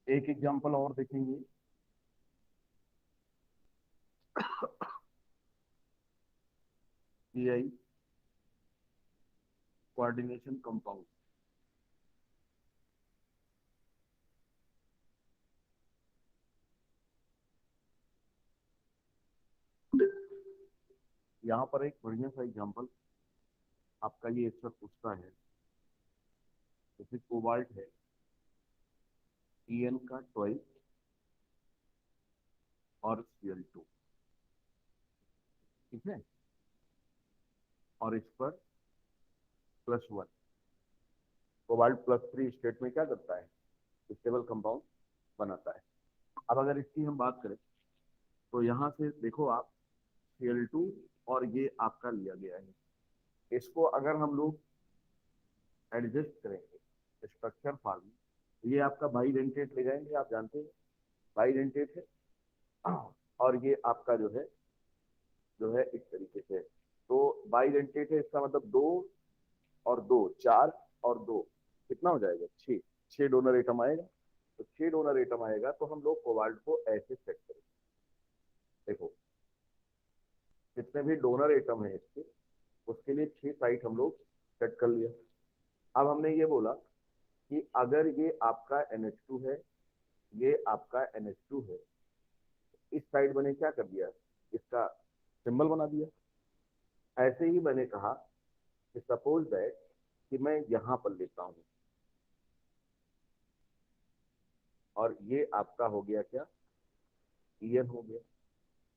एक एग्जांपल और देखेंगे। AI coordination compound. यहाँ पर एक बढ़िया सा एग्जांपल आपका ये अक्सर पूछता है। जैसे कोबाल्ट है, En का 12 और Cl2, ठीक है, और इस पर +1। कोबाल्ट +3 स्टेट में क्या करता है? स्टेबल कंपाउंड बनाता है। अब अगर इसकी हम बात करें तो यहाँ से देखो आप, Cl2 और ये आपका लिया गया है। इसको अगर हम लोग एडजस्ट करेंगे स्ट्रक्चर फॉर्म, ये आपका बाइडेंटेट ले जाएंगे, आप जानते हैं बाइडेंटेट है। और ये आपका जो है इस तरीके से, तो बाइडेंटेट है, इसका मतलब 2 और 2 4 और 2 कितना हो जाएगा? 6। 6 डोनर एटम आएगा। तो 6 डोनर एटम आएगा तो हम लोग कोबाल्ट को ऐसे सेट करेंगे। देखो जितने भी डोनर एटम है इसके, उसके लिए 6 साइट हम लोग सेट कर लिया। अब हमने ये बोला कि अगर ये आपका NH2 है, ये आपका NH2 है, इस साइड मैंने क्या कर दिया, इसका सिंबल बना दिया। ऐसे ही मैंने कहा कि सपोज दैट कि मैं यहां पर लेता हूं, और ये आपका हो गया क्या, En हो गया।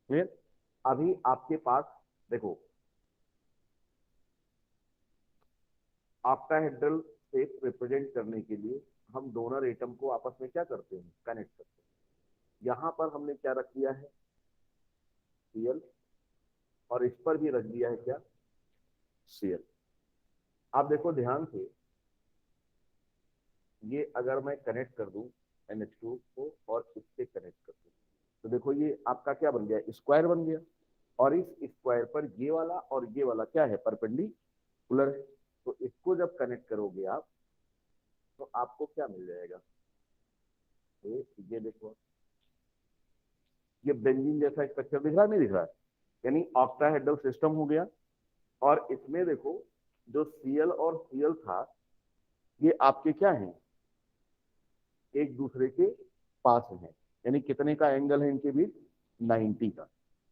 फिर अभी आपके पास देखो, ऑक्टाहेड्रल शेप रिप्रेजेंट करने के लिए हम डोनर एटम को आपस में क्या करते हैं, कनेक्ट करते हैं। यहां पर हमने क्या रख दिया है, Cl, और इस पर भी रख दिया है क्या, Cl। आप देखो ध्यान से, ये अगर मैं कनेक्ट कर दूं NH2 को और इससे कनेक्ट कर दूं, तो देखो ये आपका क्या बन गया, स्क्वायर बन गया। और इस स्क्वायर पर ये वाला और ये वाला क्या है, परपेंडिकुलर है। तो इसको जब कनेक्ट करोगे आप, तो आपको क्या मिल जाएगा, ये देखो, ये बेंजीन जैसा स्ट्रक्चर दिख रहा है, नहीं दिख रहा है? यानी ऑक्टाहेड्रल सिस्टम हो गया। और इसमें देखो, जो Cl और Cl था, ये आपके क्या हैं, एक दूसरे के पास है। यानी कितने का एंगल है इनके बीच, 90 का।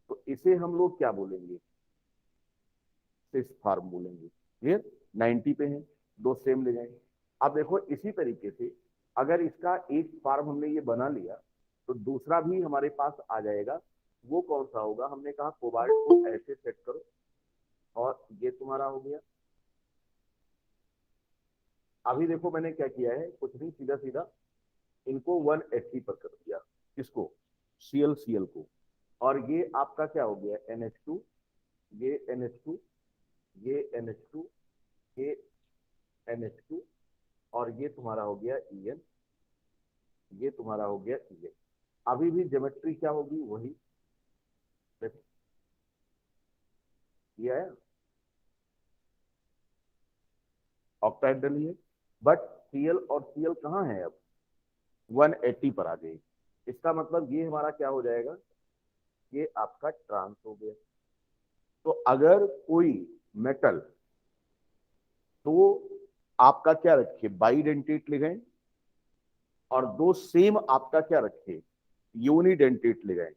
तो इसे हम लोग क्या बोलेंगे, सिस फार्म बोलेंगे। ये 90 पे है, दो सेम ले जाएंगे। अब देखो इसी तरीके से अगर इसका एक फार्म हमने ये बना लिया, तो दूसरा भी हमारे पास आ जाएगा। वो कौन सा होगा, हमने कहा कोबाल्ट को ऐसे सेट करो, और ये तुम्हारा हो गया। अभी देखो मैंने क्या किया है, कुछ नहीं, सीधा सीधा इनको 180 पर कर दिया, किसको, Cl को। और ये आपका क्या हो गया, NH2, ये NH2, ये NH2, ये NH2, और ये तुम्हारा हो गया En, ये तुम्हारा हो गया En। अभी भी ज्योमेट्री क्या होगी, वही। देखो ये आया, ऑक्टाहेड्रल ही है, बट Cl और Cl कहाँ है अब, 180 पर आ गई। इसका मतलब ये हमारा क्या हो जाएगा, ये आपका ट्रांस हो गया। तो अगर कोई मेटल, तो आपका क्या रखे, बाइडेंटेट ले गए, और दो सेम आपका क्या रखे, यूनिडेंटेट ले गए,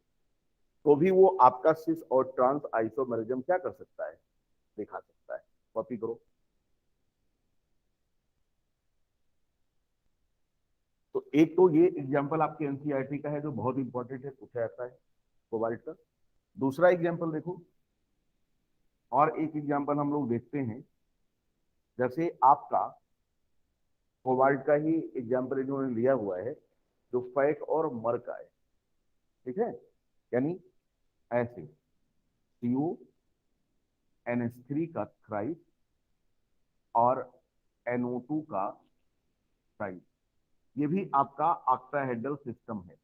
तो भी वो आपका सिस और ट्रांस आइसोमेरिज्म क्या कर सकता है, दिखा सकता है। कॉपी करो। तो एक तो ये एग्जांपल आपके एनसीईआरटी का है, जो बहुत इंपॉर्टेंट है, पूछा जाता है कोबाल्ट का। दूसरा एग्जांपल देखो, और एक एग्जांपल हम लोग देखते हैं। जैसे आपका कोबाल्ट का ही एग्जांपल इन्होंने लिया हुआ है, जो फैट और मर का है, ठीक है। यानी ऐसे CuNH3 का थ्राइस और NO2 का थ्राइस, ये भी आपका ऑक्टाहेड्रल सिस्टम है,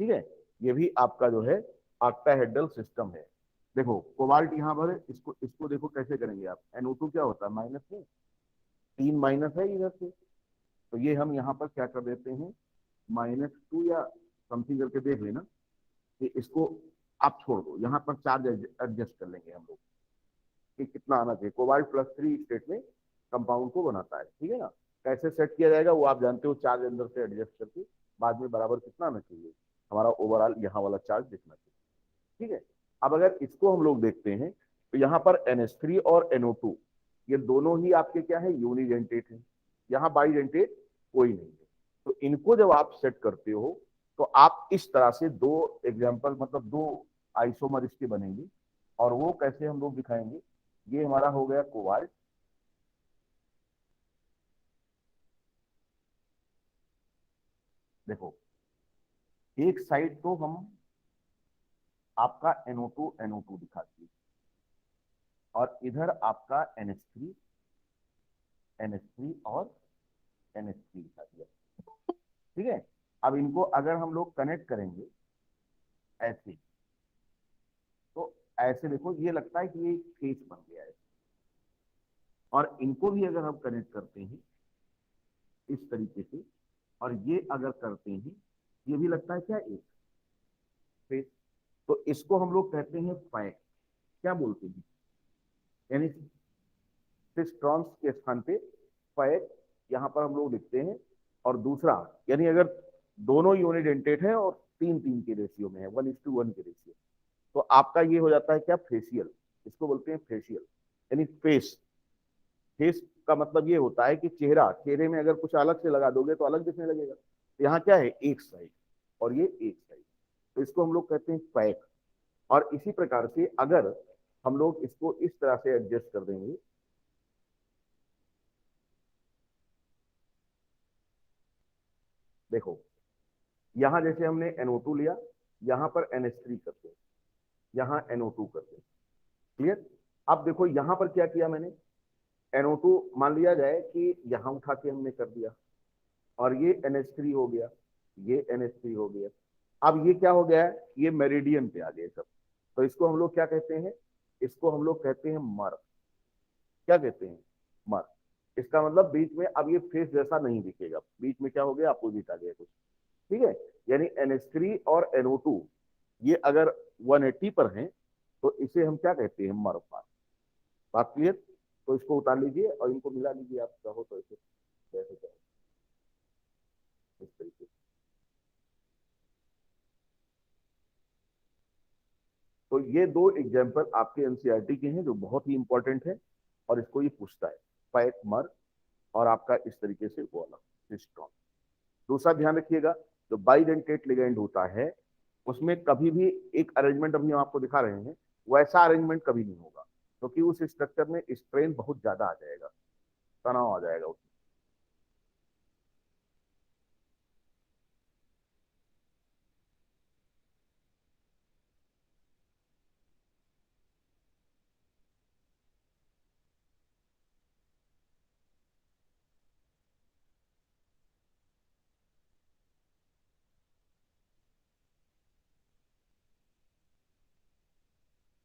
ठीक है। ये भी आपका जो है ऑक्टाहेड्रल सिस्टम है। देखो कोबाल्ट यहाँ पर है, इसको इसको देखो कैसे करेंगे आप, NO2 क्या होता है, माइनस में, 3 माइनस है इधर से, तो ये हम यहाँ पर क्या कर देते हैं, -2 या समथिंग करके देख लेना कि इसको आप छोड़ दो, यहाँ पर चार्ज एडजस्ट कर लेंगे हम लोग कि कितना आना चाहिए। कोबाल्ट +3 स्टेट में कंपाउंड को बनाता है, ठीक है ना। कैसे सेट किया जाएगा वो आप जानते हो, चार्ज अंदर से एडजस्ट करके बाद में बराबर कितना आना चाहिए, हमारा ओवरऑल यहाँ वाला चार्ज दिखना चाहिए, ठीक है। अब अगर इसको हम लोग देखते हैं तो यहाँ पर NH3 और NO2 ये दोनों ही आपके क्या है, यूनिडेंटेट है, यहाँ बाईडेंटेट कोई नहीं है। तो इनको जब आप सेट करते हो तो आप इस तरह से दो एग्जाम्पल, मतलब दो आइसोमर इसके बनेंगे। और वो कैसे हम लोग दिखाएंगे, ये हमारा हो गया कोबाल्ट, देखो एक साइड तो हम आपका NO2 दिखाती है और इधर आपका NH3 और NH3 दिखा दिया, ठीक है। अब इनको अगर हम लोग कनेक्ट करेंगे ऐसे, तो ऐसे देखो ये लगता है कि ये फेस बन गया है। और इनको भी अगर हम कनेक्ट करते हैं इस तरीके से और ये अगर करते हैं, ये भी लगता है क्या, एक फेस। तो इसको हम लोग कहते हैं पैक, क्या बोलते हैं, यानी सिस्ट्रॉन्स के स्थान पे पैक यहाँ पर हम लोग लिखते हैं। और दूसरा, यानी अगर दोनों यूनिडेंटेट है और 3-3 के रेशियो में है, 1:1 के रेशियो, तो आपका ये हो जाता है क्या, फेशियल, इसको बोलते हैं फेशियल, यानी फेस। फेस का मतलब ये होता है कि चेहरा, चेहरे में अगर कुछ अलग से लगा दोगे तो अलग दिखने लगेगा। तो यहाँ क्या है, एक साइड और ये एक साइड, तो इसको हम लोग कहते हैं पैक। और इसी प्रकार से अगर हम लोग इसको इस तरह से एडजस्ट कर देंगे, देखो यहां जैसे हमने NO2 लिया, यहां पर NH3 करते हैं, यहां NO2 करते हैं, क्लियर। अब देखो यहां पर क्या किया मैंने, NO2 मान लिया जाए कि यहां उठा के हमने कर दिया और ये NH3 हो गया, ये NH3 हो गया। अब ये क्या हो गया है, ये मेरिडियन पे आ गए सब। तो इसको हम लोग क्या कहते हैं, इसको हम लोग कहते हैं मर, क्या कहते हैं, मर। इसका मतलब बीच में अब ये फेस जैसा नहीं दिखेगा, बीच में क्या हो गया, अपोजिट आ गया कुछ, ठीक है। यानी NH3 और NO2 ये अगर 180 पर हैं तो इसे हम क्या कहते हैं, मर पार। बात क्लियर। तो इसको उतार लीजिए और इनको मिला लीजिए, आप चाहो तो ऐसे, जैसे चाहो इस तरीके से। तो ये दो एग्जाम्पल आपके एनसीईआरटी के हैं जो बहुत ही इंपॉर्टेंट है, और इसको ये पूछता है, पैक, मर और आपका इस तरीके से वो वाला सिस्टम। दूसरा ध्यान रखिएगा, जो बाइडेंटेट लिगेंड होता है उसमें कभी भी एक अरेंजमेंट अभी हम आपको दिखा रहे हैं, वैसा अरेंजमेंट कभी नहीं होगा, क्योंकि उस स्ट्रक्चर में स्ट्रेन बहुत ज्यादा आ जाएगा, तनाव आ जाएगा उसमें।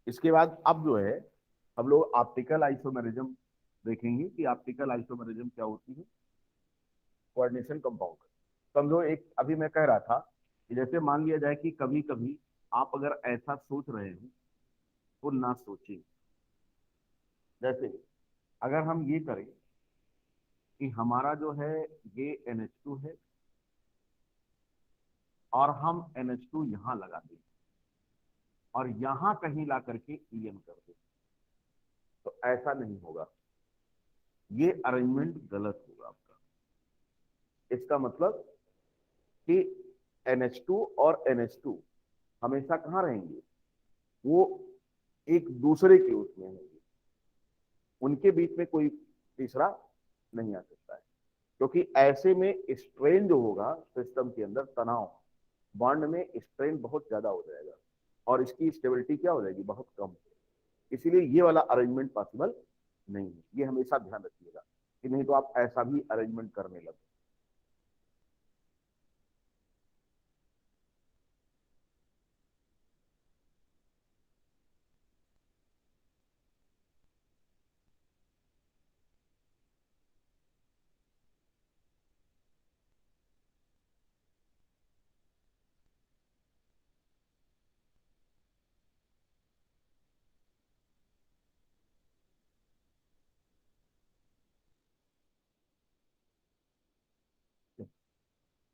इसके बाद अब जो है हम लोग ऑप्टिकल आइसोमेरिज्म देखेंगे कि ऑप्टिकल आइसोमेरिज्म क्या होती है। कोऑर्डिनेशन कंपाउंड, समझो एक अभी मैं कह रहा था कि जैसे मान लिया जाए कि कभी कभी आप अगर ऐसा सोच रहे हो तो ना सोचें। जैसे अगर हम ये करें कि हमारा जो है ये NH2 है और हम NH2 यहाँ लगा दें और यहाँ कहीं ला करके EN कर दें, तो ऐसा नहीं होगा, ये अरेंजमेंट गलत होगा आपका। इसका मतलब कि NH2 और NH2 हमेशा कहाँ रहेंगे, वो एक दूसरे के उसमें होंगे, उनके बीच में कोई तीसरा नहीं आ सकता है। क्योंकि ऐसे में स्ट्रेन जो होगा सिस्टम के अंदर, तनाव बॉन्ड में स्ट्रेन बहुत ज्यादा हो जाएगा और इसकी स्टेबिलिटी क्या हो जाएगी, बहुत कम। इसीलिए ये वाला अरेंजमेंट पॉसिबल नहीं है, ये हमेशा ध्यान रखिएगा कि नहीं तो आप ऐसा भी अरेंजमेंट करने लगे।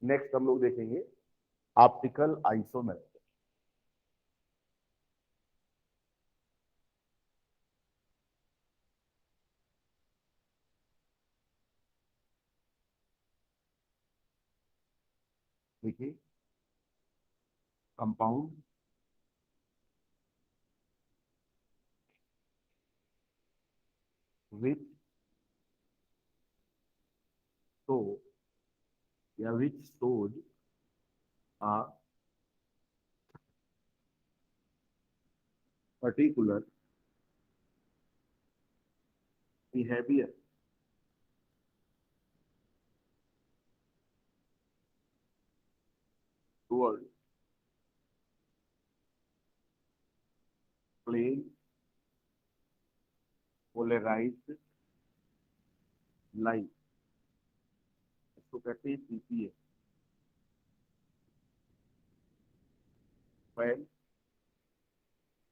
नेक्स्ट हम लोग देखेंगे ऑप्टिकल आइसोमेर। देखिए, कंपाउंड विच शो या which shows a particular behavior toward plane polarized light, इसको कहते हैं PPA. when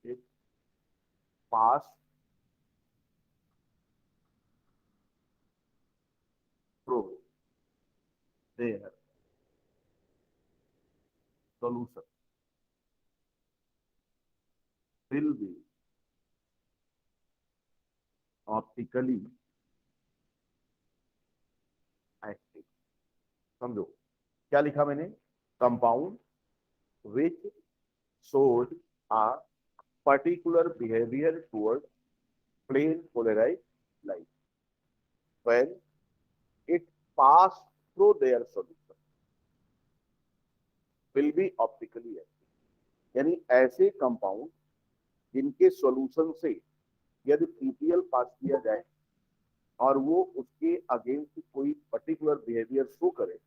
it pass through their solution will be optically active। समझो क्या लिखा मैंने, compound which shows a particular behavior toward plane polarized light when it pass through their solution will be optically active। यानी ऐसे compound जिनके solution से यदि PPL पास किया जाए और वो उसके अगेंस्ट कोई पर्टिकुलर बिहेवियर शो करे,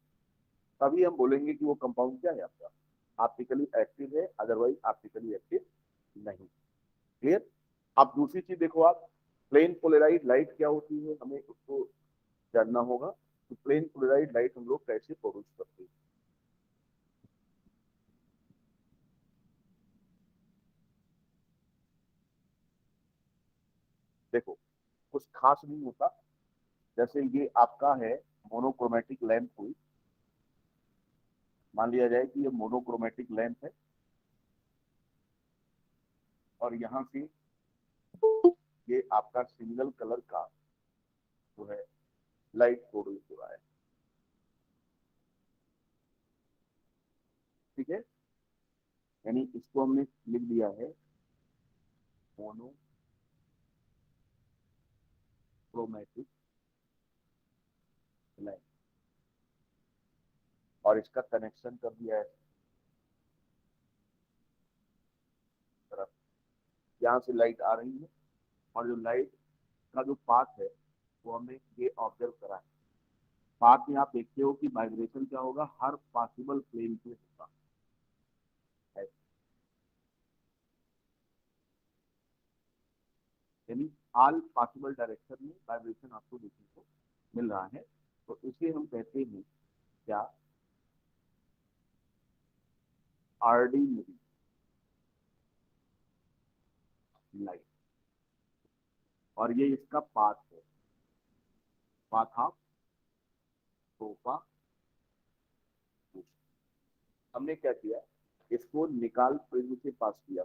तभी हम बोलेंगे कि वो कंपाउंड क्या है आपका, ऑप्टिकली एक्टिव है, अदरवाइज ऑप्टिकली एक्टिव नहीं। क्लियर। अब दूसरी चीज देखो, आप प्लेन पोलराइज लाइट क्या होती है हमें उसको जानना होगा। तो प्लेन पोलराइज लाइट हम लोग कैसे प्रोड्यूस करते हैं। देखो, कुछ खास नहीं होता। जैसे ये आपका है मोनोक्रोमेटिक लैंप हुई, मान लिया जाए कि ये मोनोक्रोमेटिक लैंप है और यहाँ से ये आपका सिंगल कलर का जो है लाइट प्रोड्यूस हो रहा है। ठीक है, यानी इसको हमने लिख दिया है मोनोक्रोमेटिक लैंप और इसका कनेक्शन कर दिया है तरफ, यहाँ से लाइट आ रही है और जो लाइट का जो पाथ है वो हमने ये ऑब्जर्व करा है। पाथ में आप देखते हो कि वाइब्रेशन क्या होगा, हर पॉसिबल प्लेन पे होगा। यानी ऑल पॉसिबल डायरेक्शन में वाइब्रेशन आपको देखने को मिल रहा है। तो इसे हम कहते हैं क्या, ऑर्डिनरी लाइट। और ये इसका पाथ है, पाथ ऑफ सोफा। हमने क्या किया, इसको निकाल प्रिज्म से पास किया,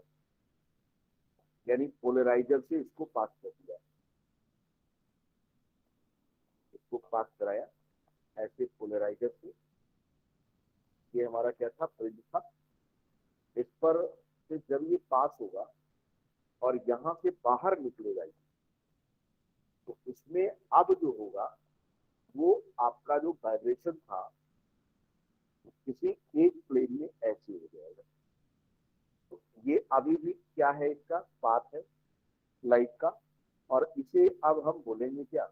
यानी पोलराइजर से इसको पास कर दिया, इसको पास कराया ऐसे पोलराइजर से। ये हमारा क्या था, प्रिज्म था। इस पर से जब ये पास होगा और यहाँ से बाहर निकलेगा, तो इसमें अब जो होगा वो आपका जो वाइब्रेशन था किसी एक प्लेन में ऐसे हो जाएगा। तो ये अभी भी क्या है, इसका पाथ है लाइट का, और इसे अब हम बोलेंगे क्या,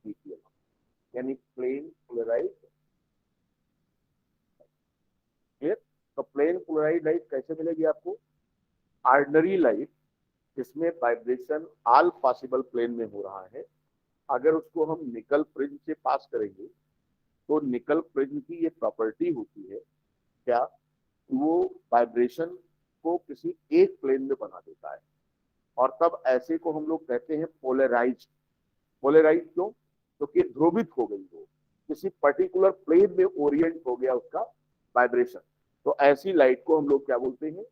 पीपीएल, यानी प्लेन पोलराइज। क्लियर। तो प्लेन पोलराइज लाइट कैसे मिलेगी आपको, ऑर्डिनरी लाइट जिसमें वाइब्रेशन ऑल पॉसिबल प्लेन में हो रहा है, अगर उसको हम निकल प्रिज्म से पास करेंगे तो निकल प्रिज्म की ये प्रॉपर्टी होती है क्या, वो वाइब्रेशन को किसी एक प्लेन में बना देता है। और तब ऐसे को हम लोग कहते हैं पोलराइज। पोलराइज क्यों, क्योंकि ध्रुवित हो गई वो, किसी पर्टिकुलर प्लेन में ओरिएंट हो गया उसका वाइब्रेशन, तो ऐसी लाइट को हम लोग क्या बोलते हैं,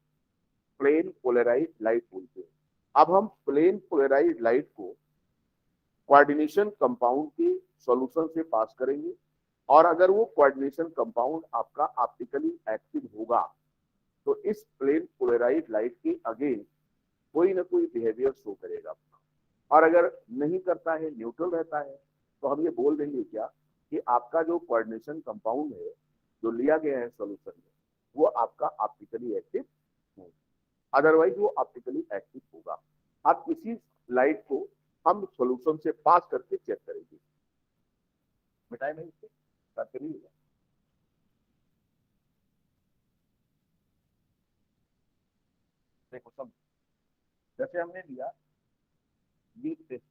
प्लेन पोलराइज लाइट बोलते हैं। अब हम प्लेन पोलराइज लाइट को कोऑर्डिनेशन कंपाउंड के सॉल्यूशन से पास करेंगे, और अगर वो कोऑर्डिनेशन कंपाउंड आपका ऑप्टिकली एक्टिव होगा तो इस प्लेन पोलराइज लाइट के अगेंस्ट कोई ना कोई बिहेवियर शो करेगा। और अगर नहीं करता है, न्यूट्रल रहता है, तो हम ये बोल देंगे क्या कि आपका जो कोऑर्डिनेशन कंपाउंड है जो लिया गया है सॉल्यूशन में, वो आपका ऑप्टिकली एक्टिव है, अदरवाइज वो ऑप्टिकली एक्टिव होगा। आप इसी लाइट को हम सॉल्यूशन से पास करके चेक करेंगे। मिटाए नहीं इससे करके नहीं होगा। देखो सब, जैसे हमने लिया ये टेस्ट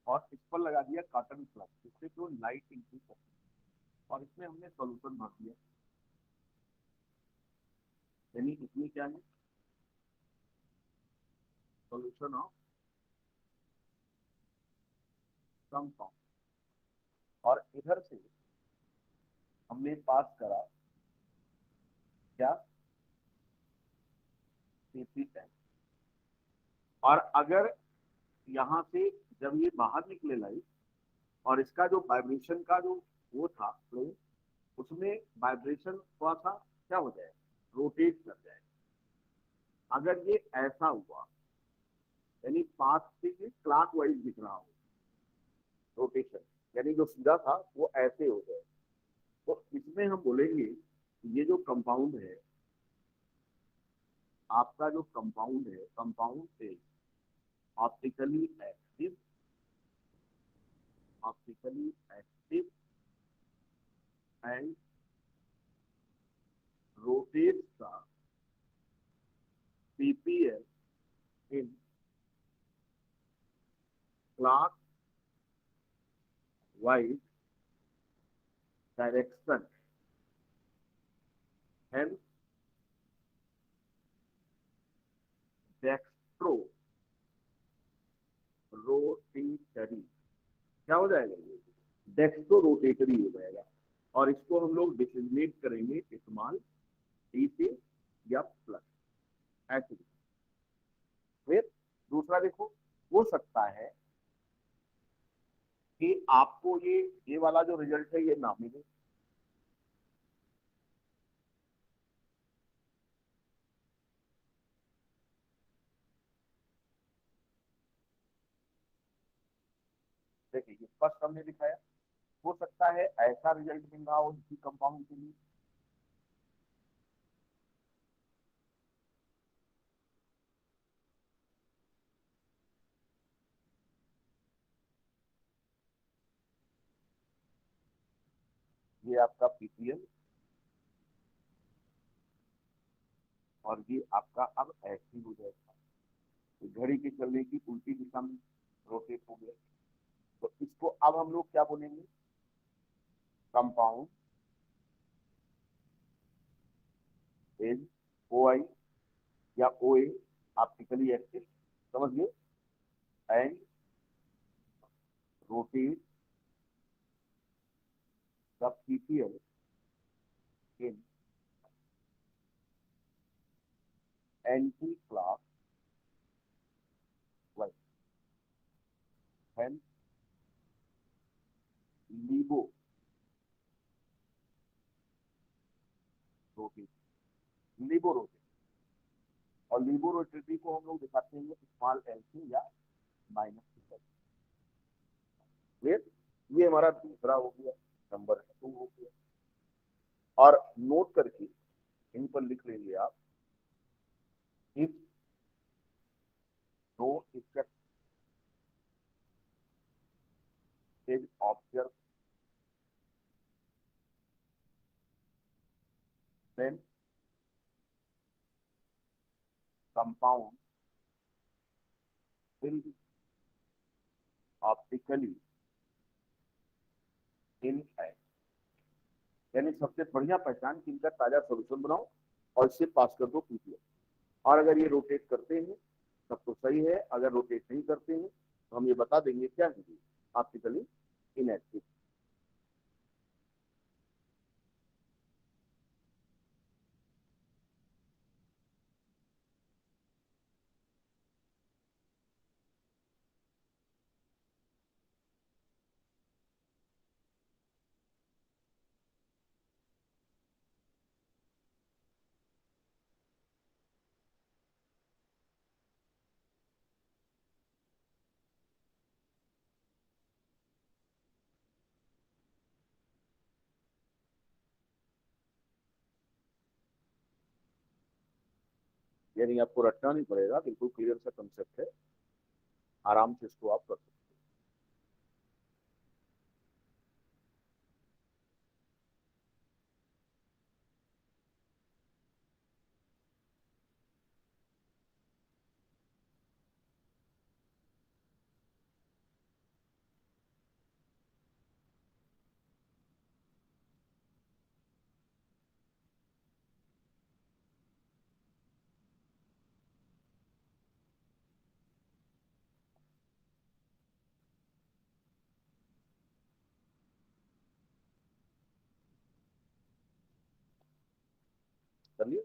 और इस पर लगा दिया कॉटन प्लस, जिससे जो लाइट इंक्रीज होती है, और इसमें हमने सॉल्यूशन भर दिया, यानी इसमें क्या है, सॉल्यूशन ऑफ कंपाउंड, और इधर से हमने पास करा क्या, CP10। और अगर यहाँ से जब ये बाहर निकले लाइट और इसका जो वाइब्रेशन का जो वो था प्लेन, उसमें वाइब्रेशन थोड़ा सा क्या हो जाए, रोटेट कर जाए। अगर ये ऐसा हुआ, यानी पास से क्लॉक वाइज दिख रहा हो रोटेशन, यानी जो सीधा था वो ऐसे हो जाए, तो इसमें हम बोलेंगे ये जो कंपाउंड है, आपका जो कंपाउंड है, compound is optically active, optically active and rotates the PPL in clockwise direction, hence dextro-rotatory क्या हो जाएगा, ये डेक्स्ट्रो रोटेटरी हो जाएगा। और इसको हम लोग डिसिग्नेट करेंगे स्मॉल डी से या प्लस, ऐसे। फिर दूसरा देखो, हो सकता है कि आपको ये वाला जो रिजल्ट है ये ना मिले, देखिए फर्स्ट हमने दिखाया, हो सकता है ऐसा रिजल्ट मिल रहा हो इसी कंपाउंड के लिए, ये आपका पीपीएल, और ये आपका अब ऐसी हो जाएगा, तो घड़ी के चलने की उल्टी दिशा में रोटेट हो गया। तो इसको अब हम लोग क्या बोलेंगे, कंपाउंड इज ओ आई या ओ ए ऑप्टिकली एक्टिव, समझ गए, and rotate the PPL in anti clockwise, hence laevo rotate, laevo rotate. और लीबो रोटेटरी को हम लोग दिखाते हैं स्मॉल एल से या -, ये हमारा दूसरा हो गया, नंबर 2 हो गया। और नोट करके इन पर लिख लेंगे आप, if no effect is observe then compound will be optically inactive, यानी सबसे बढ़िया पहचान कि इनका ताजा सोल्यूशन बनाओ और इससे पास कर दो पीपीएल, और अगर ये रोटेट करते हैं तब तो सही सही है। अगर रोटेट नहीं करते हैं तो हम ये बता देंगे क्या है, ऑप्टिकली इनएक्टिव। यानी आपको रटना नहीं पड़ेगा, बिल्कुल क्लियर सा कंसेप्ट है, आराम से इसको आप कर सकते कर लिए।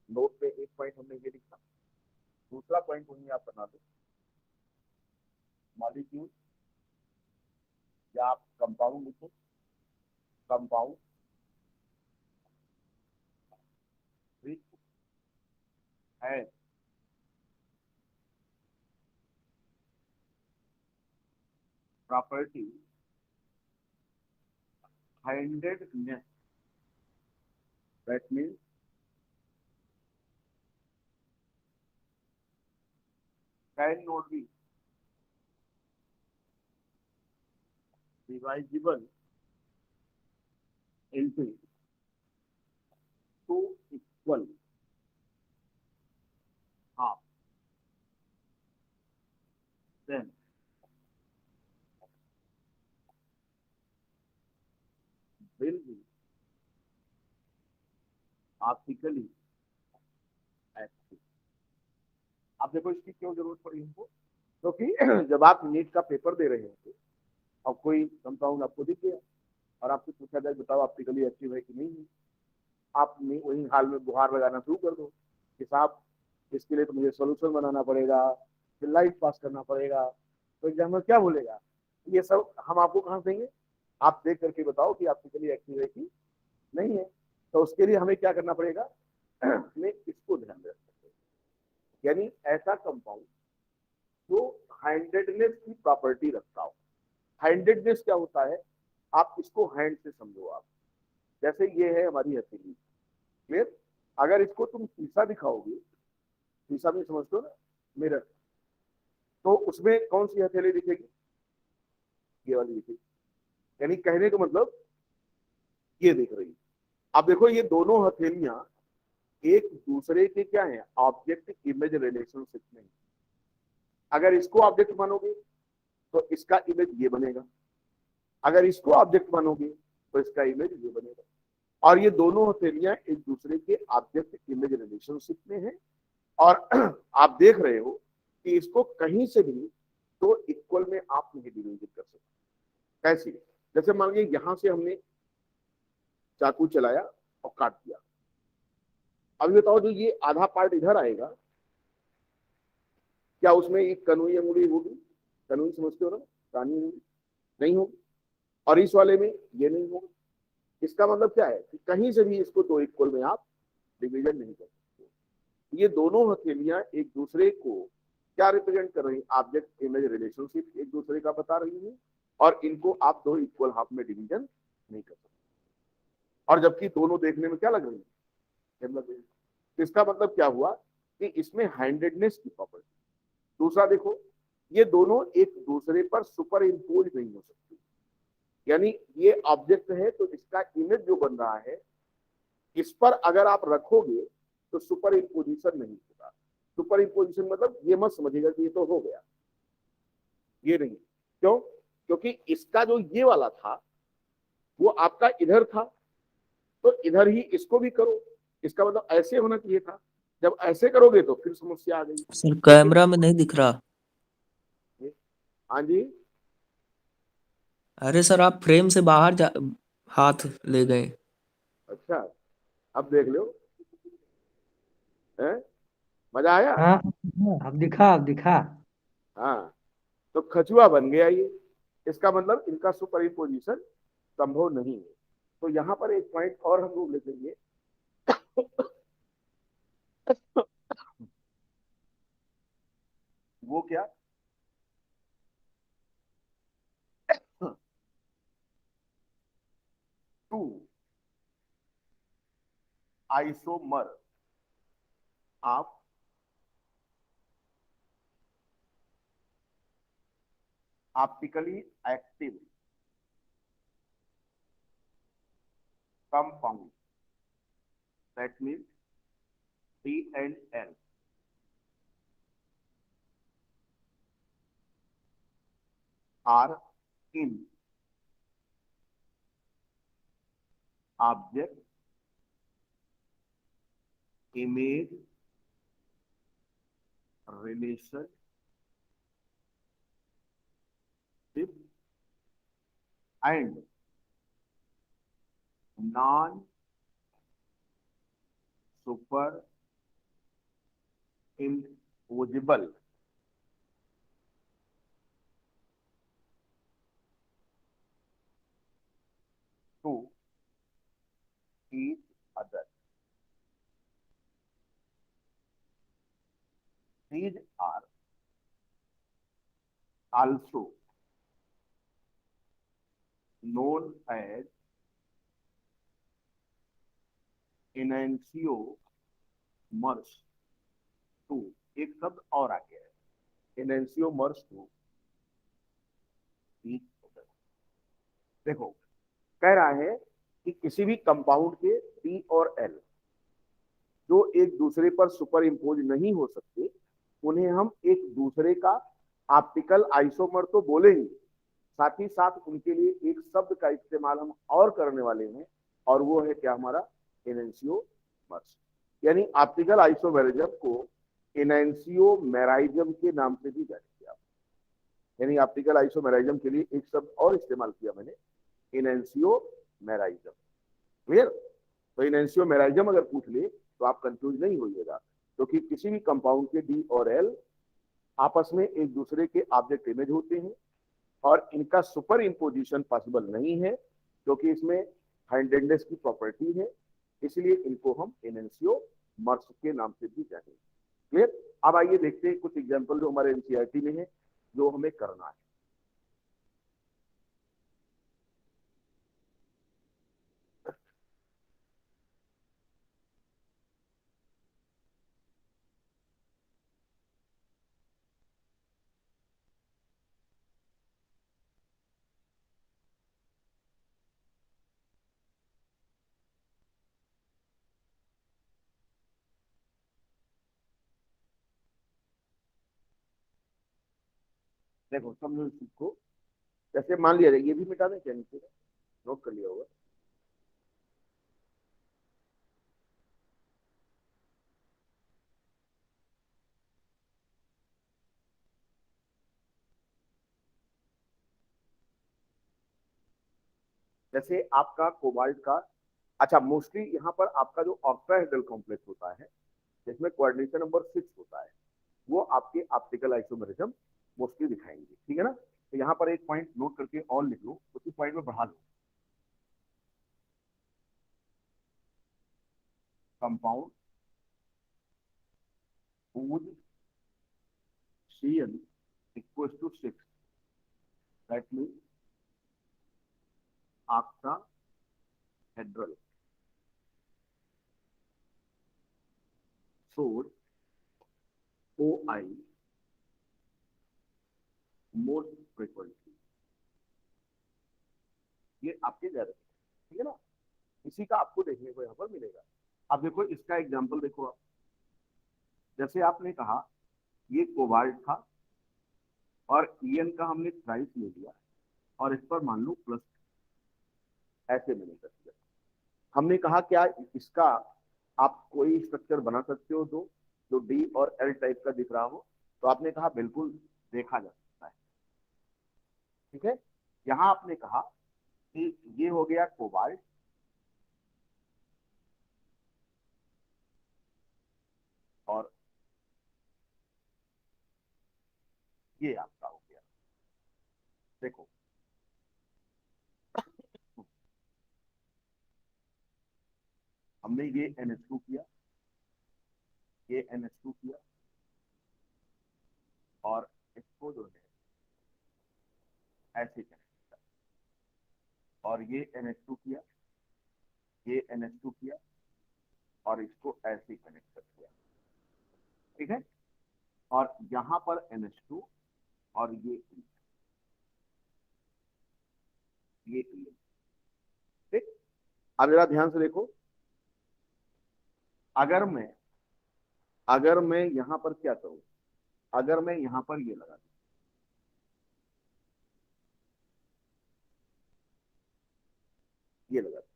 नोट पे एक पॉइंट हमने ये लिखा, दूसरा पॉइंट वही आप बना दो, मॉलिक्यूल या आप कंपाउंड लिखो, compound which has property handedness, that means cannot be divisible into two equal half, then will be optically active। आप देखो इसकी क्यों जरूरत पड़ी हमको, क्योंकि जब आप नीट का पेपर दे रहे होंगे और कोई कंपाउंड आपको दिख गया और आपसे पूछा जाए बताओ ऑप्टिकली एक्टिव है कि नहीं है, आप वही हाल में गुहार लगाना शुरू कर दो कि साहब इसके लिए तो मुझे सोल्यूशन बनाना पड़ेगा, फिर लाइट पास करना पड़ेगा, तो एग्जामिनर क्या बोलेगा, ये सब हम आपको कहाँ देंगे, आप देख करके बताओ कि ऑप्टिकली एक्टिव है कि नहीं है। तो उसके लिए हमें क्या करना पड़ेगा, हमें इसको ध्यान में रखना पड़ेगा, यानी ऐसा कंपाउंड जो हैंडेडनेस की प्रॉपर्टी रखता हो। हैंडेडनेस क्या होता है, आप इसको हैंड से समझो, आप जैसे ये है हमारी हथेली, क्लियर, अगर इसको तुम शीशा दिखाओगे, शीशा में समझते हो ना, मिरर, तो उसमें कौन सी हथेली दिखेगी, ये वाली दिखेगी, यानी कहने का मतलब ये दिख रही है। अब देखो ये दोनों हथेलियां एक दूसरे के क्या है, ऑब्जेक्ट इमेज रिलेशनशिप में। अगर इसको ऑब्जेक्ट मानोगे तो इसका इमेज ये बनेगा, अगर इसको ऑब्जेक्ट मानोगे तो इसका इमेज ये बनेगा, और ये दोनों हथेलियां एक दूसरे के ऑब्जेक्ट इमेज रिलेशनशिप में है। और आप देख रहे हो कि इसको कहीं से भी तो इक्वल में आप नहीं डिवाइड कर सकते। कैसे, जैसे मान लीजिए यहां से हमने चाकू चलाया और काट दिया, अब बताओ जो ये आधा पार्ट इधर आएगा, क्या उसमें एक कनुई अंगुली होगी, कनुई समझते हो ना, कानी अंगुली नहीं होगी, और इस वाले में ये नहीं होगा। इसका मतलब क्या है कि कहीं से भी इसको दो इक्वल में आप डिवीजन नहीं कर सकते। ये दोनों हथेलियां एक दूसरे को क्या रिप्रेजेंट कर रही है, ऑब्जेक्ट इमेज रिलेशनशिप एक दूसरे का बता रही है, और इनको आप दो इक्वल हाफ में डिवीजन नहीं कर सकते, और जबकि दोनों देखने में क्या लग रही है, इसका मतलब क्या हुआ कि इसमें हैंडेडनेस की प्रॉपर्टी। दूसरा देखो, ये दोनों एक दूसरे पर सुपर इम्पोज नहीं हो सकती, यानी ये ऑब्जेक्ट है तो इसका इमेज जो बन रहा है, इस पर अगर आप रखोगे तो सुपर इम्पोजिशन नहीं होगा। सुपर इम्पोजिशन मतलब ये मत समझिएगा कि ये तो हो गया, ये नहीं। क्यों? क्योंकि इसका जो ये वाला था वो आपका इधर था, तो इधर ही इसको भी करो, इसका मतलब ऐसे होना चाहिए था। जब ऐसे करोगे तो फिर समस्या आ गई। सर लेकिन कैमरा में नहीं दिख रहा। हाँ जी, अरे सर आप फ्रेम से बाहर हाथ ले गए। अच्छा, अब देख लो, है, मजा आया। हाँ अब दिखा अब दिखा। हाँ, तो खचुआ बन गया ये, इसका मतलब इनका सुपर इम्पोजिशन संभव नहीं है। तो यहाँ पर एक पॉइंट और हम लोग लिखेंगे, वो क्या, two isomer of optically active compound, that means D and L, are in object image relationship and non superimposable to each other. These are also known as enantiomers too, एक शब्द और आ गया है, enantiomers टू each other। देखो, कह रहा है कि किसी भी कंपाउंड के डी और एल जो एक दूसरे पर सुपर इम्पोज नहीं हो सकते, उन्हें हम एक दूसरे का ऑप्टिकल आइसोमर तो बोलेंगे, साथ ही साथ उनके लिए एक शब्द का इस्तेमाल हम और करने वाले हैं, और वो है क्या, हमारा एनेंशियोमर्स। यानी ऑप्टिकल आइसोमेरिज्म को एनेंशियोमेराइज्म के नाम से भी जाने आप, यानी ऑप्टिकल आइसोमेराइज्म के लिए एक शब्द और इस्तेमाल किया मैंने, एनेंशियोमेराइज्म। क्लियर? तो एनेंशियोमेराइज्म अगर पूछ ले तो आप कंफ्यूज नहीं होइएगा, क्योंकि किसी भी कंपाउंड के डी और एल आपस में एक दूसरे के ऑब्जेक्ट इमेज होते हैं, और इनका सुपर इम्पोजिशन पॉसिबल नहीं है, क्योंकि इसमें हाइंडेडनेस की प्रॉपर्टी है, इसलिए इनको हम एनेंशियो मर्स के नाम से भी जानेंगे। क्लियर? अब आइए देखते हैं कुछ एग्जांपल जो हमारे एनसीईआरटी में है, जो हमें करना है। देखो समझो इस चीज को, जैसे मान लिया जाए, ये भी मिटा दें क्या, नीचे नोट कर लिया होगा। जैसे आपका कोबाल्ट का, अच्छा मोस्टली यहाँ पर आपका जो ऑक्टाहेड्रल कॉम्प्लेक्स होता है, जिसमें कोऑर्डिनेशन नंबर 6 होता है, वो आपके ऑप्टिकल आइसोमेरिज्म मोस्टली दिखाएंगे। ठीक है ना? तो यहाँ पर एक पॉइंट नोट करके और लिख लो, उसी पॉइंट में बढ़ा लो, compound whose CN equals to 6, that means octahedral shows OI most frequently। ये आपके ज्यादा, ठीक है ना? इसी का आपको देखने को यहाँ पर मिलेगा। अब देखो इसका एग्जाम्पल देखो आप, जैसे आपने कहा ये कोबाल्ट था और ईएन का हमने प्राइस ले लिया और इस पर मान लो प्लस, ऐसे मैंने कर दिया। हमने कहा क्या इसका आप कोई स्ट्रक्चर बना सकते हो जो डी और एल टाइप का दिख रहा हो, तो आपने कहा बिल्कुल देखा जा सकता है। ठीक है, यहां आपने कहा कि ये हो गया कोबाल्ट और ये आपका हो गया, देखो हमने ये NH2 किया, ये NH2 किया और इसको जो है ऐसे कनेक्ट किया, और ये NH2 किया, ये NH2 किया और इसको ऐसे कनेक्ट कर दिया। ठीक है, और यहां पर NH2 और ये ठीक। अब जरा ध्यान से देखो, अगर मैं यहां पर क्या करूं, अगर मैं यहां पर ये लगा दूं, ये लगा दूं,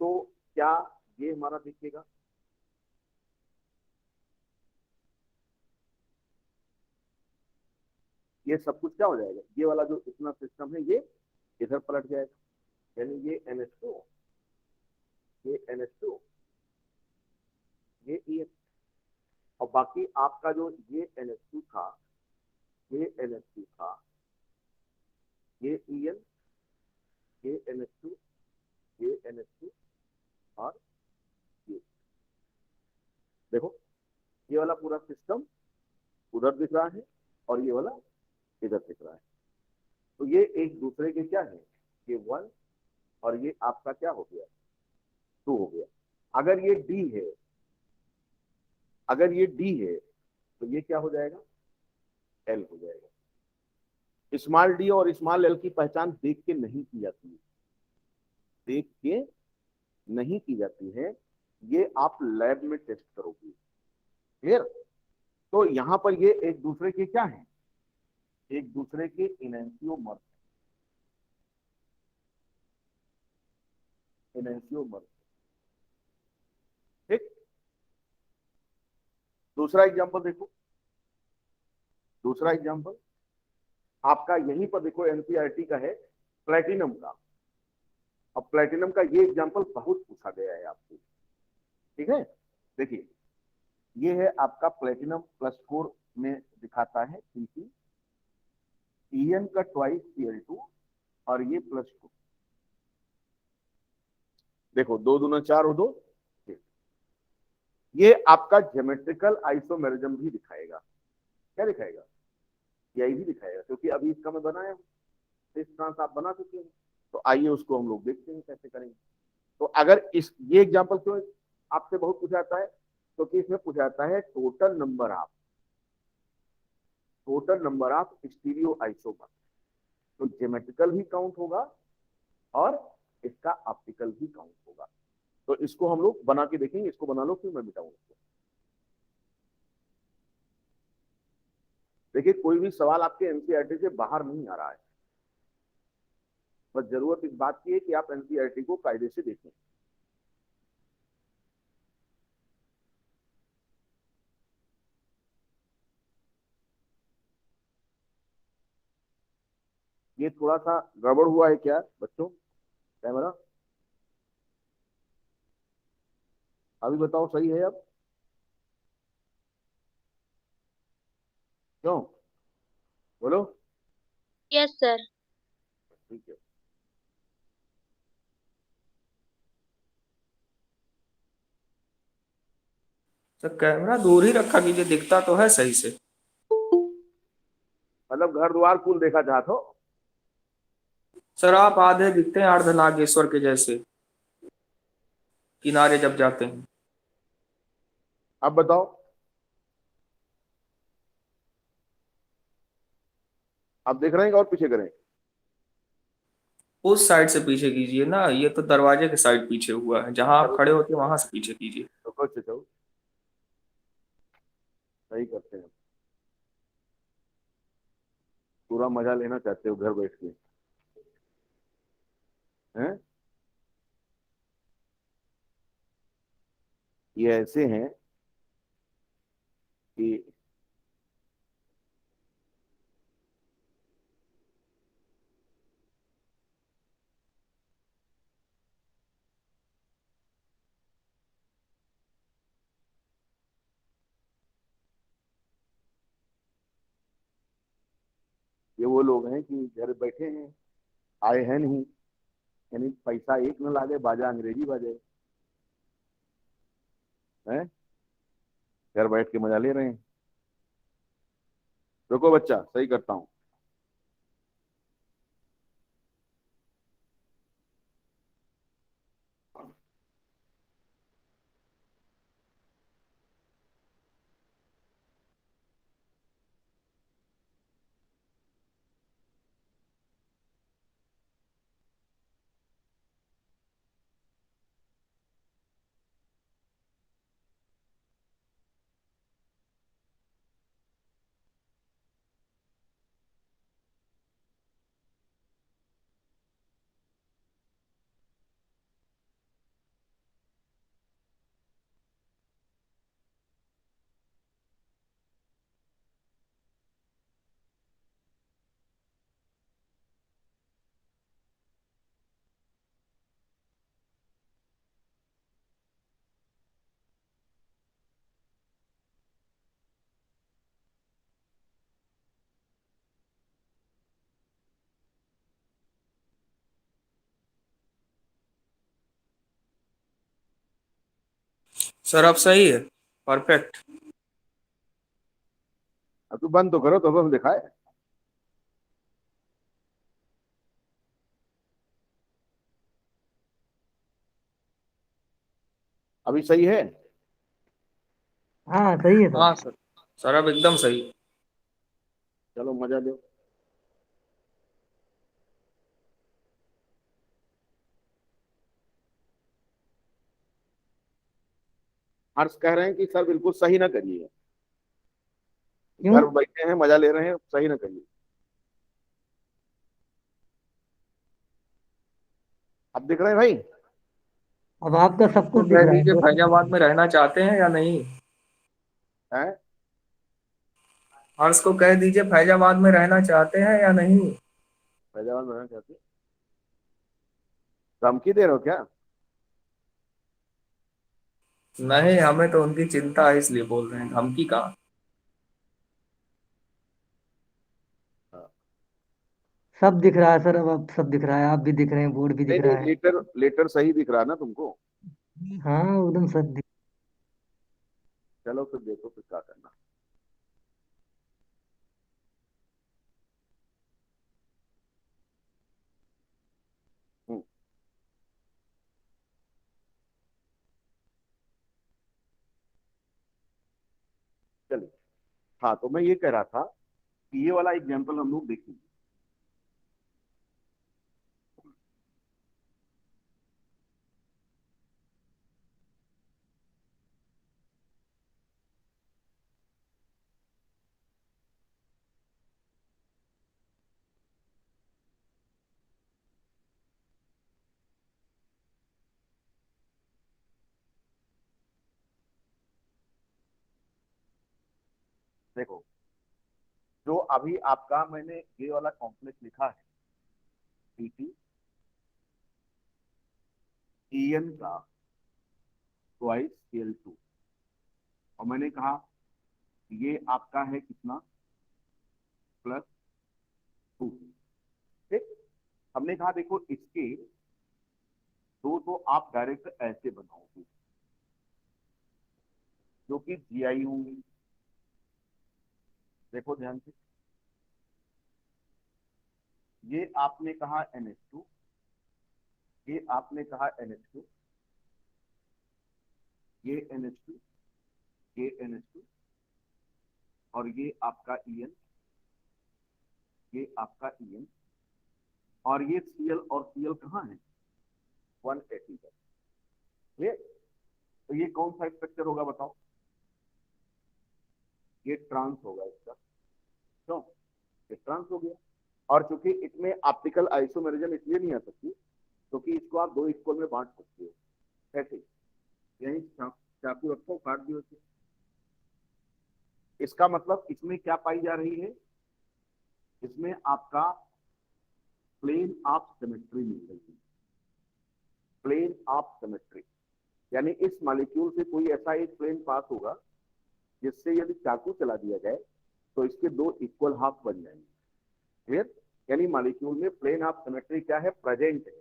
तो क्या ये हमारा दिखेगा? ये सब कुछ क्या हो जाएगा, ये वाला जो इतना सिस्टम है ये इधर पलट जाएगा, यानी ये NH2, ये NH2, ये EN, और बाकी आपका जो ये NH2 था, ये NH2 था, ये EN, ये NH2, ये NH2 और ये, देखो ये वाला पूरा सिस्टम उधर दिख रहा है और ये वाला इधर दिख रहा है। तो ये एक दूसरे के क्या है, ये 1 और ये आपका क्या हो गया, 2 हो गया। अगर ये डी है, अगर ये डी है तो ये क्या हो जाएगा, एल हो जाएगा। स्मॉल डी और स्मॉल एल की पहचान देख के नहीं की जाती है, देख के नहीं की जाती है, ये आप लैब में टेस्ट करोगे। क्लियर? तो यहां पर ये एक दूसरे के क्या है, एक दूसरे के इनैंसियोमर, इनैंसियोमर। ठीक, दूसरा एग्जांपल देखो, दूसरा एग्जांपल आपका यहीं पर देखो एनसीईआरटी का है, प्लेटिनम का। अब प्लेटिनम का ये एग्जांपल बहुत पूछा गया है आपको। ठीक है, देखिए ये है आपका प्लेटिनम +4 में दिखाता है Pc, En का ट्वाइस Cl2 और ये +2, देखो 2 दूना 4 और 2 6। ये आपका ज्योमेट्रिकल आइसोमेरिज्म भी दिखाएगा। क्या दिखाएगा? यही भी दिखाएगा, क्योंकि अभी इसका मैं बनाया हूं, इस तरह से आप बना चुके हैं। तो आइए उसको हम लोग देखते हैं कैसे करेंगे। तो अगर इस ये एग्जांपल क्यों आपसे बहुत पूछा जाता है, क्योंकि इसमें पूछा जाता है total number of stereo isomer. तो ज्योमेट्रिकल भी काउंट होगा और इसका ऑप्टिकल भी काउंट होगा। तो इसको हम लोग बना के देखेंगे। इसको बना लो, फिर मैं बताऊंगा इसको। देखिए कोई भी सवाल आपके एनसीईआरटी से बाहर नहीं आ रहा है, बस जरूरत इस बात की है कि आप एनसीईआरटी को कायदे से देखें। ये थोड़ा सा गड़बड़ हुआ है क्या बच्चों, कैमरा? अभी बताओ सही है अब? क्यों, बोलो। Yes sir. ठीक है, सर कैमरा दूर ही रखा कीजिए, दिखता तो है सही से। मतलब घर द्वार कुल देखा चाहते हो? सर आप आधे दिखते हैं अर्धनागेश्वर के जैसे, किनारे जब जाते हैं। अब बताओ, आप देख रहे हैं कि और पीछे करें? उस साइड से पीछे कीजिए ना, ये तो दरवाजे के साइड पीछे हुआ है, जहां आप चलो खड़े होते हैं वहां से पीछे कीजिए। रुको चलो, सही करते हैं। पूरा मजा लेना चाहते हो घर बैठ के, हैं? ये ऐसे हैं कि ये वो लोग हैं कि घर बैठे हैं, आए हैं नहीं, यानी पैसा एक न लागे, बाजा अंग्रेजी बाजे, हैं? घर बैठ के मजा ले रहे हैं। रुको बच्चा, सही करता हूँ। सर अब सही है, परफेक्ट। अब तू बंद तो करो, तो हम दिखाए। अभी सही है? हाँ सही है सर। हाँ सर, सर अब एकदम सही। चलो मजा लो। हर्ष कह रहे हैं कि सर बिल्कुल सही ना करिए, क्यों? घर बैठे हैं मजा ले रहे हैं, सही ना करिए। अब दिख रहे हैं भाई? अब आपका सब तो कुछ दिख कह रहा है दीजिए मेरे को। फैजाबाद में रहना चाहते हैं या नहीं। हैं? हर्ष को कह दीजिए फैजाबाद में रहना चाहते हैं या नहीं। फैजाबाद में रहना चाहते हैं? धमकी दे रहे हो क्या? नहीं, हमें तो उनकी चिंता है इसलिए बोल रहे हैं, धमकी कहाँ। हाँ। सब दिख रहा है सर, अब सब दिख रहा है, आप भी दिख रहे हैं, बोर्ड भी नहीं दिख नहीं, रहा है। लेटर लेटर सही दिख रहा है ना तुमको? हाँ एकदम सब दिख। चलो फिर देखो फिर क्या करना। हम्म, चलिए। हाँ, तो मैं ये कह रहा था कि ये वाला एग्जाम्पल हम लोग देखेंगे। देखो, जो अभी आपका मैंने ये वाला कॉम्प्लेक्स लिखा है, टी ई एन का ट्वाइस L2, और मैंने कहा ये आपका है कितना, +2। ठीक। हमने कहा देखो इसके दो तो आप डायरेक्ट ऐसे बनाओगे, जो कि GI होंगे। देखो ध्यान से, ये आपने कहा NH2, ये आपने कहा NH2, ये NH2, ये NH2, और ये आपका EN, ये आपका EN, और ये Cl और Cl कहाँ है, 180 पर। ये तो ये कौन सा स्ट्रक्चर होगा बताओ, ये ट्रांस होगा इसका, क्यों, ये ट्रांस हो गया। और चूंकि इसमें ऑप्टिकल आइसोमेरिज्म इसलिए नहीं आ सकती क्योंकि इसको आप दो इक्वल में बांट सकते हो, ऐसे यही चाकू रखो काट दियो इसे। इसका मतलब इसमें क्या पाई जा रही है, इसमें आपका प्लेन ऑफ सिमेट्री मिल रही है, प्लेन ऑफ सिमेट्री, यानी इस मॉलिक्यूल से कोई ऐसा एक प्लेन पास होगा जिससे यदि चाकू चला दिया जाए तो इसके दो इक्वल हाफ बन जाएंगे, क्लियर। यानी मॉलिक्यूल में प्लेन ऑफ सिमेट्री क्या है, प्रेजेंट है,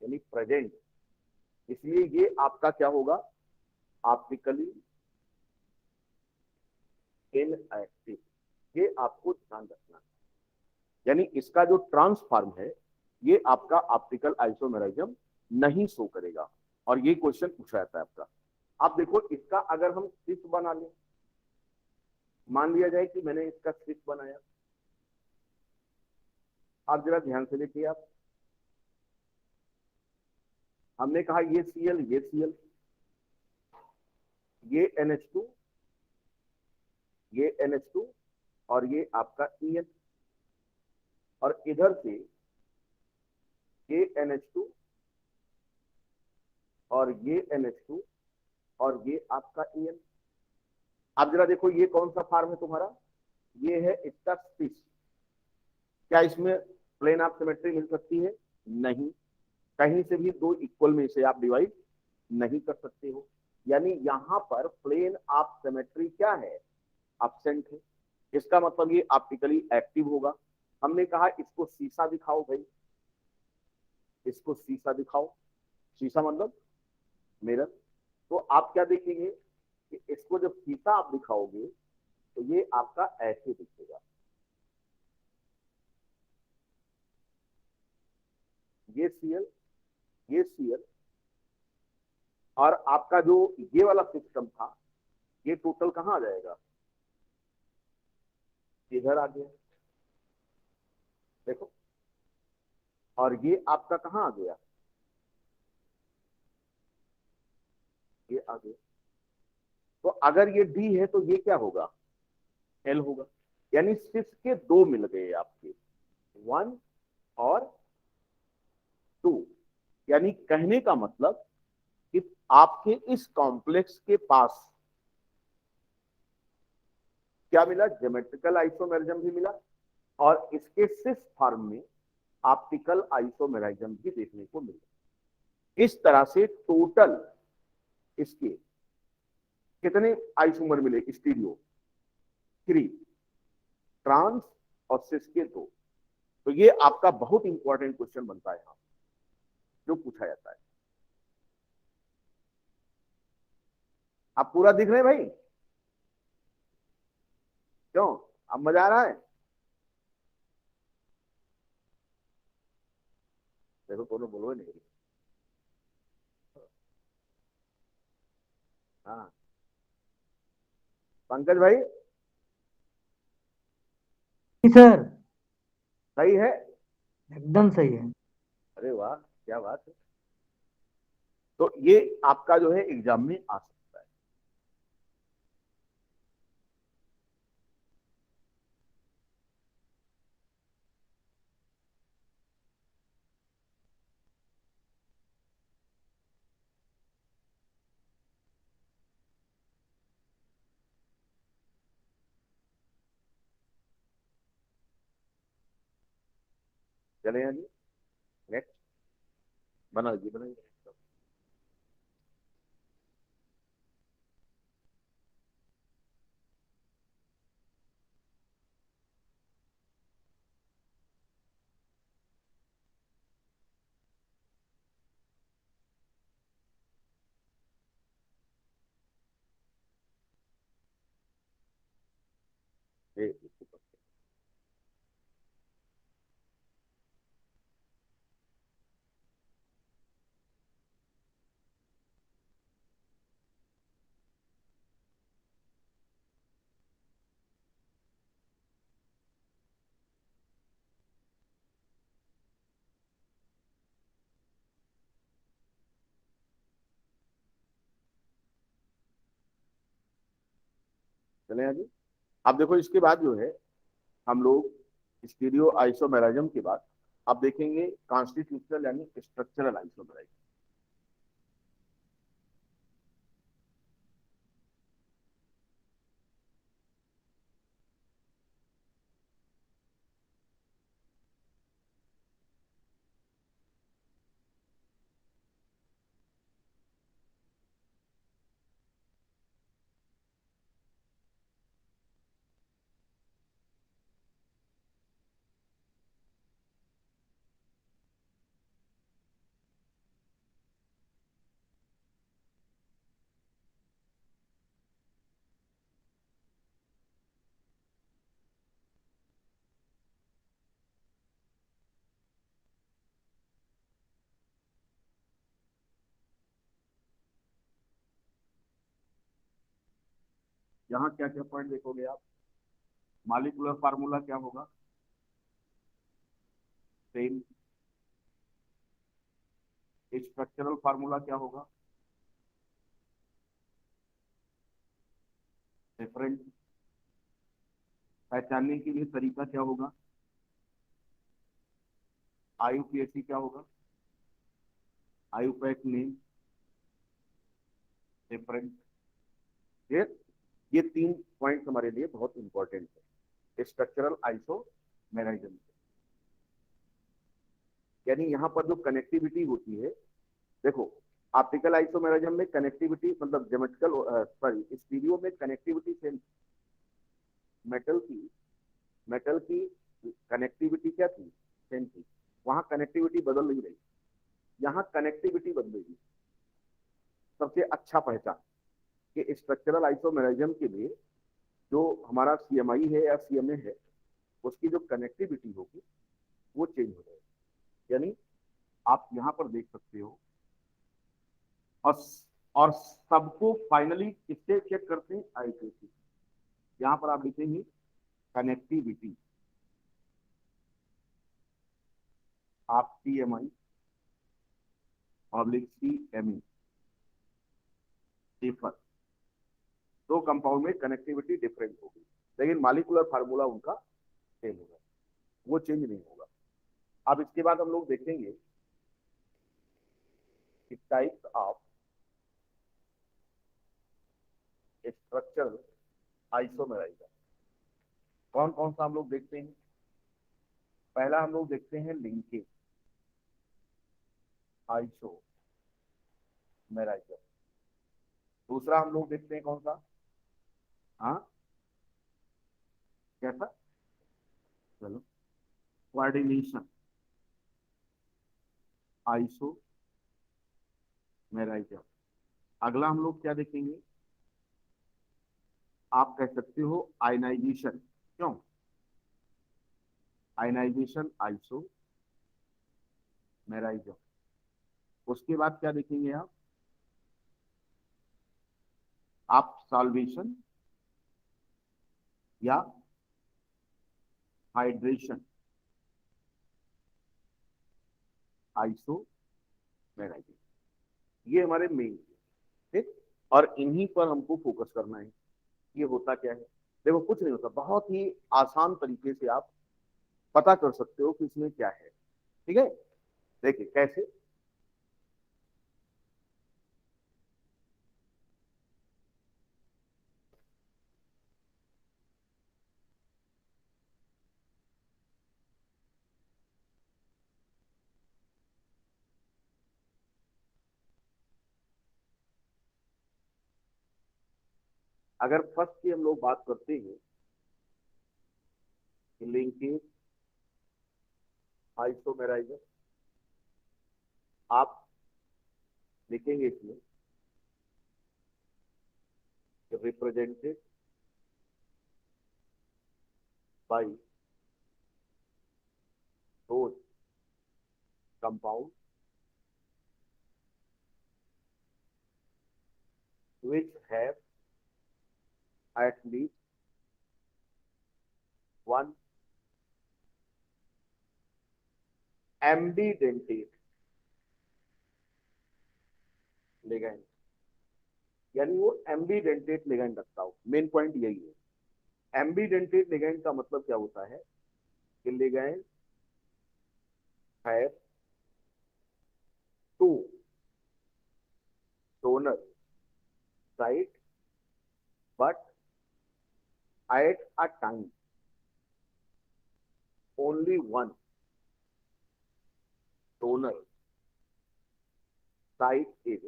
यानी प्रेजेंट, इसलिए ये आपका क्या होगा, ऑप्टिकली इनएक्टिव, ये आपको ध्यान रखना है। यानी इसका जो ट्रांसफॉर्म है ये आपका ऑप्टिकल आइसोमेरिज्म नहीं शो करेगा, और ये क्वेश्चन पूछा जाता है आपका। आप देखो इसका अगर हम स्विच बना लें, मान लिया जाए कि मैंने इसका स्विच बनाया, आप जरा ध्यान से देखिए, आप हमने कहा ये Cl, ये Cl, ये NH2, ये NH2 और ये आपका En, और इधर से ये NH2 और ये NH2 और ये आपका En। आप जरा देखो ये कौन सा फॉर्म है तुम्हारा, ये है इसका स्विच। क्या इसमें प्लेन ऑफ सिमेट्री मिल सकती है, नहीं, कहीं से भी दो इक्वल में से आप डिवाइड नहीं कर सकते हो, यानी यहां पर प्लेन ऑफ सिमेट्री क्या है, एब्सेंट है। इसका मतलब ये ऑप्टिकली एक्टिव होगा। हमने कहा इसको शीशा दिखाओ भाई, इसको शीशा दिखाओ, शीशा मतलब मिरर, तो आप क्या देखेंगे कि इसको जब शीशा आप दिखाओगे तो ये आपका ऐसे दिखेगा, ये Cl, ये Cl, और आपका जो ये वाला सिस्टम था ये टोटल कहां आ जाएगा, इधर आ गया, देखो, और ये आपका कहां आ गया, ये आ गया। तो अगर ये D है तो ये क्या होगा, L होगा, यानी सिर्फ के दो मिल गए आपके, 1 और 2, यानी कहने का मतलब कि आपके इस कॉम्प्लेक्स के पास क्या मिला, ज्योमेट्रिकल आइसोमेरिज्म भी मिला, और इसके सिस फॉर्म में ऑप्टिकल आइसोमेरिज्म भी देखने को मिला। इस तरह से टोटल इसके कितने आइसोमर मिले, स्टीरियो 3, ट्रांस और सिस के 2। तो ये आपका बहुत इंपॉर्टेंट क्वेश्चन बनता है यहाँ जो पूछा जाता है। आप पूरा दिख रहे हैं भाई, क्यों, अब मजा आ रहा है, देखो दोनों बोलो नहीं, हाँ पंकज भाई जी सर, सही है, एकदम सही है। अरे वाह क्या बात है। तो ये आपका जो है एग्जाम में आ सकता है। चले जी, नेक्स्ट बना जी, बनाइए। चले आगे। अब देखो इसके बाद जो है हम लोग स्टीरियो आइसोमेरिज्म के बाद अब देखेंगे कॉन्स्टिट्यूशनल यानी स्ट्रक्चरल आइसोमेरिज्म। यहाँ क्या क्या पॉइंट देखोगे आप? मॉलिक्यूलर फार्मूला क्या होगा? सेम। स्ट्रक्चरल फार्मूला क्या होगा? डिफरेंट। पहचानने के लिए तरीका क्या होगा? आईयूपीएसी क्या होगा? IUPAC name different. ये 3 पॉइंट हमारे लिए बहुत इंपॉर्टेंट है स्ट्रक्चरल आइसोमेरिज्म। यानी यहाँ पर जो कनेक्टिविटी होती है, देखो ऑप्टिकल आइसोमेरिज्म में कनेक्टिविटी मतलब ज्योमेट्रिकल सॉरी स्टीरियो में कनेक्टिविटी सेम। मेटल की कनेक्टिविटी क्या थी? सेम थी। वहां कनेक्टिविटी बदल नहीं रही, यहाँ कनेक्टिविटी बदलेगी। सबसे अच्छा पहचान कि स्ट्रक्चरल आइसोमेरिज्म के लिए जो हमारा सीएमआई है या सीएमए है उसकी जो कनेक्टिविटी होगी वो चेंज हो जाएगी। यानी आप यहाँ पर देख सकते हो और और सबको फाइनली किससे चेक करते हैं? आईपीसी। यहाँ पर आप लिखेंगे कनेक्टिविटी आप सीएमआई ऑब्लिक सीएमई डिफर। दो कंपाउंड में कनेक्टिविटी डिफरेंट होगी लेकिन मॉलिक्यूलर फार्मूला उनका सेम होगा, वो चेंज नहीं होगा। अब इसके बाद हम लोग देखेंगे कि टाइप्स ऑफ स्ट्रक्चरल आइसोमेरिज्म कौन कौन सा हम लोग देखते हैं। पहला हम लोग देखते हैं लिंकेज आइसोमेरिज्म। दूसरा हम लोग देखते हैं कौन सा? हाँ कैसा? चलो कोऑर्डिनेशन आइसोमेरिज्म। अगला हम लोग क्या देखेंगे? आप कह सकते हो आयनाइजेशन। क्यों? Ionization isomerism. उसके बाद क्या देखेंगे आप सॉल्वेशन या हाइड्रेशन आइसोमेरिज्म। ये हमारे मेन ठीक, और इन्हीं पर हमको फोकस करना है। ये होता क्या है? देखो कुछ नहीं होता, बहुत ही आसान तरीके से आप पता कर सकते हो कि इसमें क्या है। ठीक है, देखिए कैसे। अगर फर्स्ट की हम लोग बात करते हैं लिंकेज आइसोमेरिज्म, आप लिखेंगे इसमें represented by those compounds which have at least one ambidentate ligand। यानी वो एम्बीडेंटेट लिगेंड रखता हो। मेन पॉइंट यही है एम्बीडेंटेड लिगेंड का मतलब क्या होता है कि ligand have two donor site but at a time only one donor site is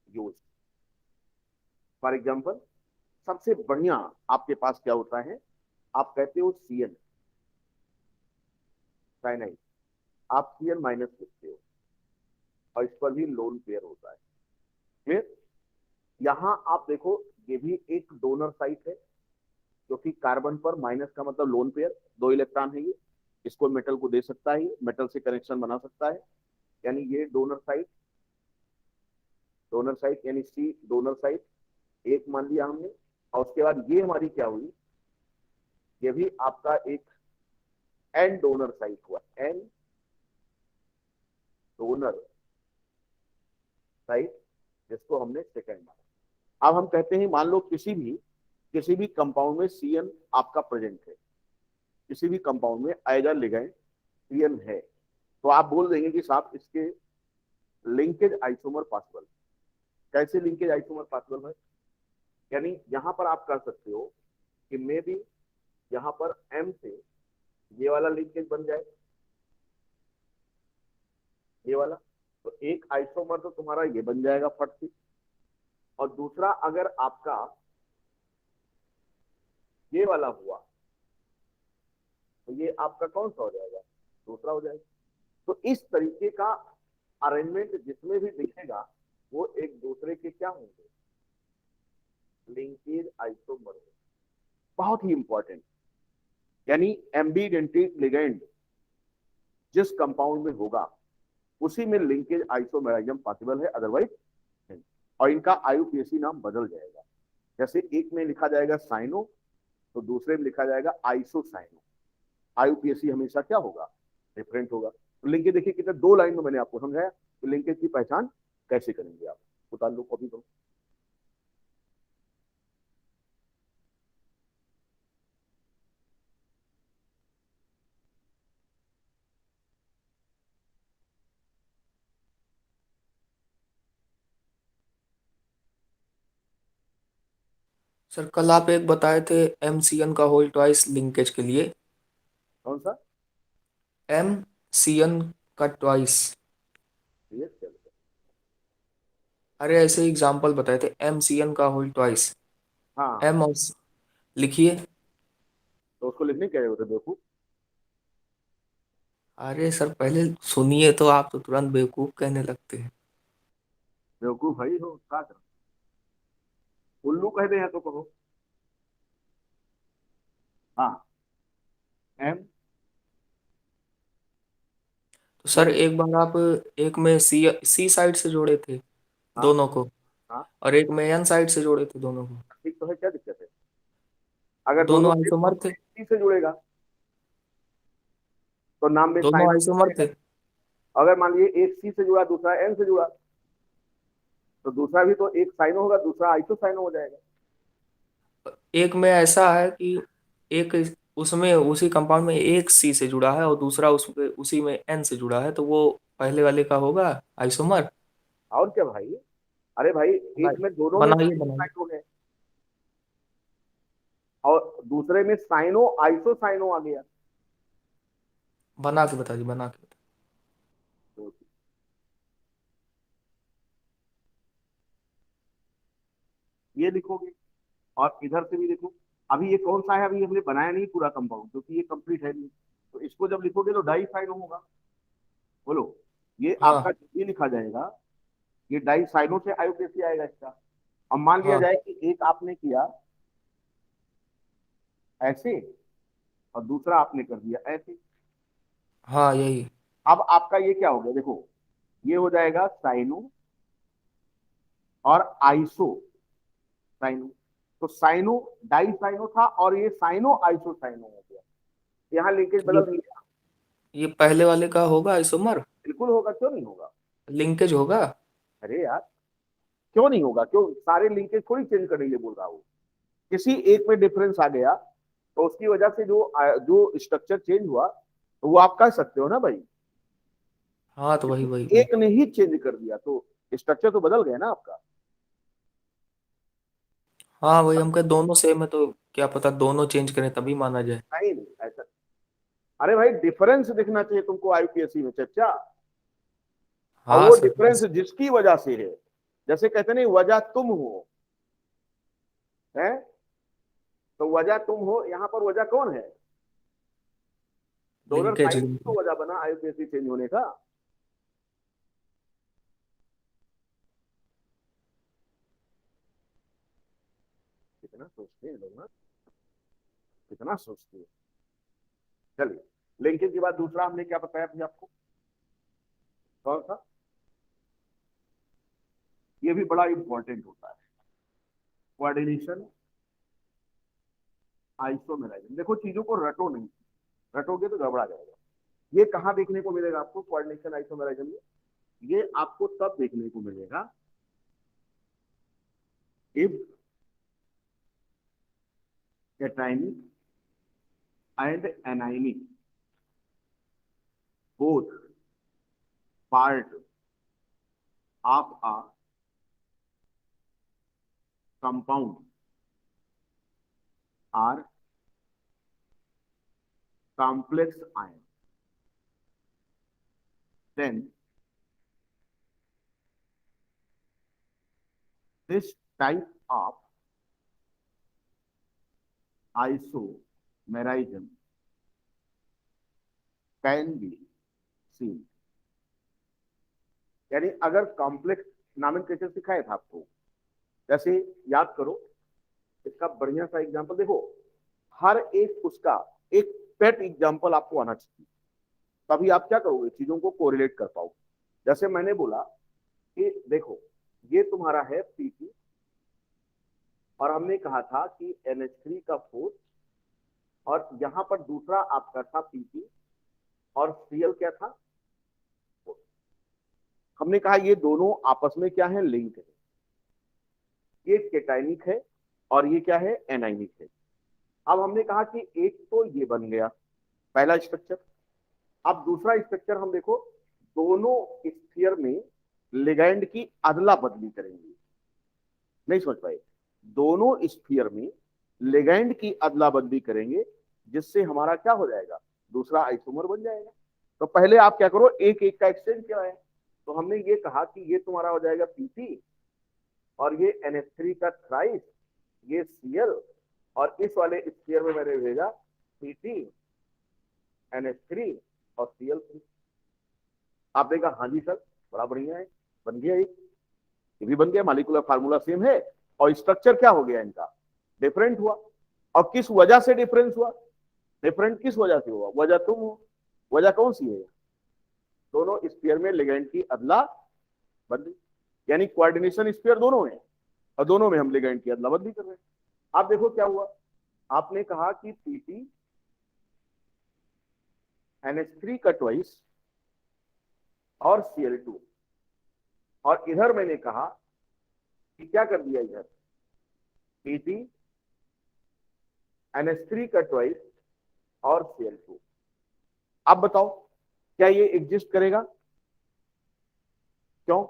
used. For example, सबसे बढ़िया आपके पास क्या होता है, आप कहते हो CN साइनाइड, आप CN माइनस लिखते हो और इस पर भी लोन पेयर होता है। फिर यहां आप देखो, ये भी एक डोनर साइट है क्योंकि कार्बन पर माइनस का मतलब लोन पेयर, 2 इलेक्ट्रॉन है ये, इसको मेटल को दे सकता है, मेटल से कनेक्शन बना सकता है, यानी ये डोनर साइट यानी C डोनर साइट एक मान लिया हमने। और उसके बाद ये हमारी क्या हुई, ये भी आपका एक N डोनर साइट हुआ, N डोनर साइट, जिसको हमने सेकेंड माना। अब हम कहते हैं, मान लो किसी भी कंपाउंड में CN आपका प्रेजेंट है, किसी भी कंपाउंड में एज अ लिगेंड CN है, तो आप बोल देंगे कि साहब इसके लिंकेज आइसोमर पॉसिबल। कैसे लिंकेज आइसोमर पॉसिबल है, यानी यहां पर आप कर सकते हो कि मे बी यहां पर M से ये वाला लिंकेज बन जाए, ये वाला, तो एक आइसोमर तो तुम्हारा ये बन जाएगा फट से, और दूसरा अगर आपका ये वाला हुआ तो ये आपका कौन सा हो जाएगा, दूसरा हो जाएगा। तो इस तरीके का अरेंजमेंट जिसमें भी दिखेगा वो एक दूसरे के क्या होंगे, लिंकेज आइसोमर होंगे। बहुत ही इंपॉर्टेंट, यानी एम्बीडेंटेड लिगेंड जिस कंपाउंड में होगा उसी में लिंकेज आइसोमेरिज्म पॉसिबल है, अदरवाइज नहीं। और इनका IUPAC नाम बदल जाएगा, जैसे एक में लिखा जाएगा साइनो तो दूसरे में लिखा जाएगा आइसोसाइनो। IUPAC हमेशा क्या होगा, डिफरेंट होगा। तो लिंकेज देखिए कितने 2 लाइन में मैंने आपको समझाया कि लिंकेज की पहचान कैसे करेंगे आप। उतार लो, कॉपी करो। सर कल आप एक बताए थे MCN का होल ट्वाइस लिंकेज के लिए, कौन सा, MCN का ट्वाइस। ये चलो। अरे ऐसे एग्जाम्पल बताए थे, MCN का होल ट्वाइस, हाँ, M और लिखिए। तो उसको लिखने क्या होता है बेवकूफ। अरे सर पहले सुनिए, तो आप तो तुरंत बेवकूफ कहने लगते हैं। बेवकूफ भाई हो, क्या करो, उल्लू कहते हैं तो कहो। हाँ, M तो सर एक बार आप एक में सी साइड से जोड़े थे हाँ दोनों को, हाँ, और एक में N साइड से जोड़े थे दोनों को, ठीक तो है, क्या दिक्कत है। अगर दोनों दोनों आइसोमर थे। C से जुड़ेगा तो नाम में दोनों साइन आइसोमर थे। अगर मान लीजिए एक C से जुड़ा दूसरा N से जुड़ा तो दूसरा भी तो एक साइनो होगा, दूसरा आइसोसाइनो हो जाएगा। एक में ऐसा है कि एक उसमें उसी कंपाउंड में एक C से जुड़ा है और दूसरा उसी में N से जुड़ा है, तो वो पहले वाले का होगा आइसोमर। और क्या भाई, अरे भाई एक में दोनों में बनाइए बनाइए साइनो है और दूसरे में साइनो आइसोसाइनो आ गया। बना के बता दी, बना के तो ये लिखोगे और इधर से भी देखो। अभी ये कौन सा है, अभी हमने बनाया नहीं पूरा कंपाउंड क्योंकि ये कंप्लीट है नहीं, तो इसको जब लिखोगे तो डाई साइनो होगा। बोलो, ये आपका हाँ ये लिखा जाएगा, ये डाई साइनो से IUPAC आएगा इसका। अब मान लिया हाँ जाए कि एक आपने किया ऐसे और दूसरा आपने कर दिया ऐसे। हाँ यही। अब आपका ये क्या हो गया, देखो ये हो जाएगा साइनो और आइसो साइनो। तो साइनो डाई साइनो था और ये साइनो आइसो साइनो हो गया, यहाँ लिंकेज ये बदल दिया। ये पहले वाले का होगा आइसोमर, बिल्कुल होगा, क्यों नहीं होगा। लिंकेज होगा। अरे यार, क्यों नहीं होगा, क्यों, सारे लिंकेज थोड़ी चेंज करने के लिए बोल रहा हूँ। किसी एक में डिफरेंस आ गया तो उसकी वजह से जो जो स्ट्रक्चर चेंज हुआ तो वो आप कह सकते हो ना भाई, हाँ तो वही वही वही। एक ने ही चेंज कर दिया तो स्ट्रक्चर तो बदल गया ना आपका। हाँ वही, हम कहे दोनों सेम है तो क्या पता दोनों चेंज करें तभी माना जाए। नहीं नहीं ऐसा, अरे भाई डिफरेंस दिखना चाहिए तुमको आईपीएससी में चर्चा, और हाँ वो सर डिफरेंस जिसकी वजह से है, जैसे कहते नहीं वजह तुम हो, है तो वजह तुम हो, यहाँ पर वजह कौन है, 2022 लिंकेज। को वजह बना आईपीएससी चेंज होने का। कितना सोचते हैं लोग ना, कितना सोचते हैं। चलिए, लिंकेज के बाद दूसरा हमने क्या बताया अभी आपको, कौन सा, ये भी बड़ा इंपॉर्टेंट होता है, कोऑर्डिनेशन आइसोमेराइजन। देखो चीजों को रटो नहीं, रटोगे तो गड़बड़ा जाएगा। ये कहाँ देखने को मिलेगा आपको कोऑर्डिनेशन आइसोमेराइजन में, ये आपको तब देखने को मिलेगा if cationic and anionic both part of a compound are complex ion, then this type of isomerism can be seen। यानी अगर कॉम्प्लेक्स नॉमेनक्लेचर सिखाया था आपको, जैसे याद करो, इसका बढ़िया सा एग्जांपल देखो, हर एक उसका एक पेट एग्जांपल आपको आना चाहिए, तभी आप क्या करोगे चीजों को कोरिलेट कर पाओगे। जैसे मैंने बोला कि देखो ये तुम्हारा है पीटी, और हमने कहा था कि NH3 का फोर्स, और यहां पर दूसरा आपका था पीटी, और Cl क्या था, हमने कहा ये दोनों आपस में क्या है, लिंक है, ये केटाइनिक है और ये क्या है, एनाइनिक है। अब हमने कहा कि एक तो ये बन गया पहला स्ट्रक्चर। अब दूसरा स्ट्रक्चर हम देखो, दोनों स्फीयर में लिगैंड की अदला बदली करेंगे, नहीं समझ पाए, दोनों स्फीयर में लिगैंड की अदला बदली करेंगे, जिससे हमारा क्या हो जाएगा, दूसरा आइसोमर बन जाएगा। तो पहले आप क्या करो, एक एक का एक्सचेंज क्या है, तो हमने ये कहा कि ये तुम्हारा हो जाएगा पीटी, और ये NH3 का थ्राइस, ये Cl, और इस वाले स्फीयर में मैंने भेजा पीटी NH3 और Cl3। आपने कहा हाँ जी सर बड़ा बढ़िया है, बन गया, एक ये भी बन गया, मालिकुलर फार्मूला सेम है, और स्ट्रक्चर क्या हो गया इनका, डिफरेंट हुआ। और किस वजह से डिफरेंस हुआ, डिफरेंट किस वजह से हुआ, वजह तुम हो, वजह कौन सी है, दोनों स्फीयर में लिगैंड की अदला बदली, यानी कोऑर्डिनेशन स्फीयर दोनों है, और दोनों में हम लिगैंड की अदला बदली कर रहे हैं। आप देखो क्या हुआ, आपने कहा कि पीटी NH3 का ट्वाइस और Cl2, और इधर मैंने कहा कि क्या कर दिया, इधर पीटी NH3 का ट्वाइस और Cl2। अब बताओ क्या ये एग्जिस्ट करेगा, क्यों,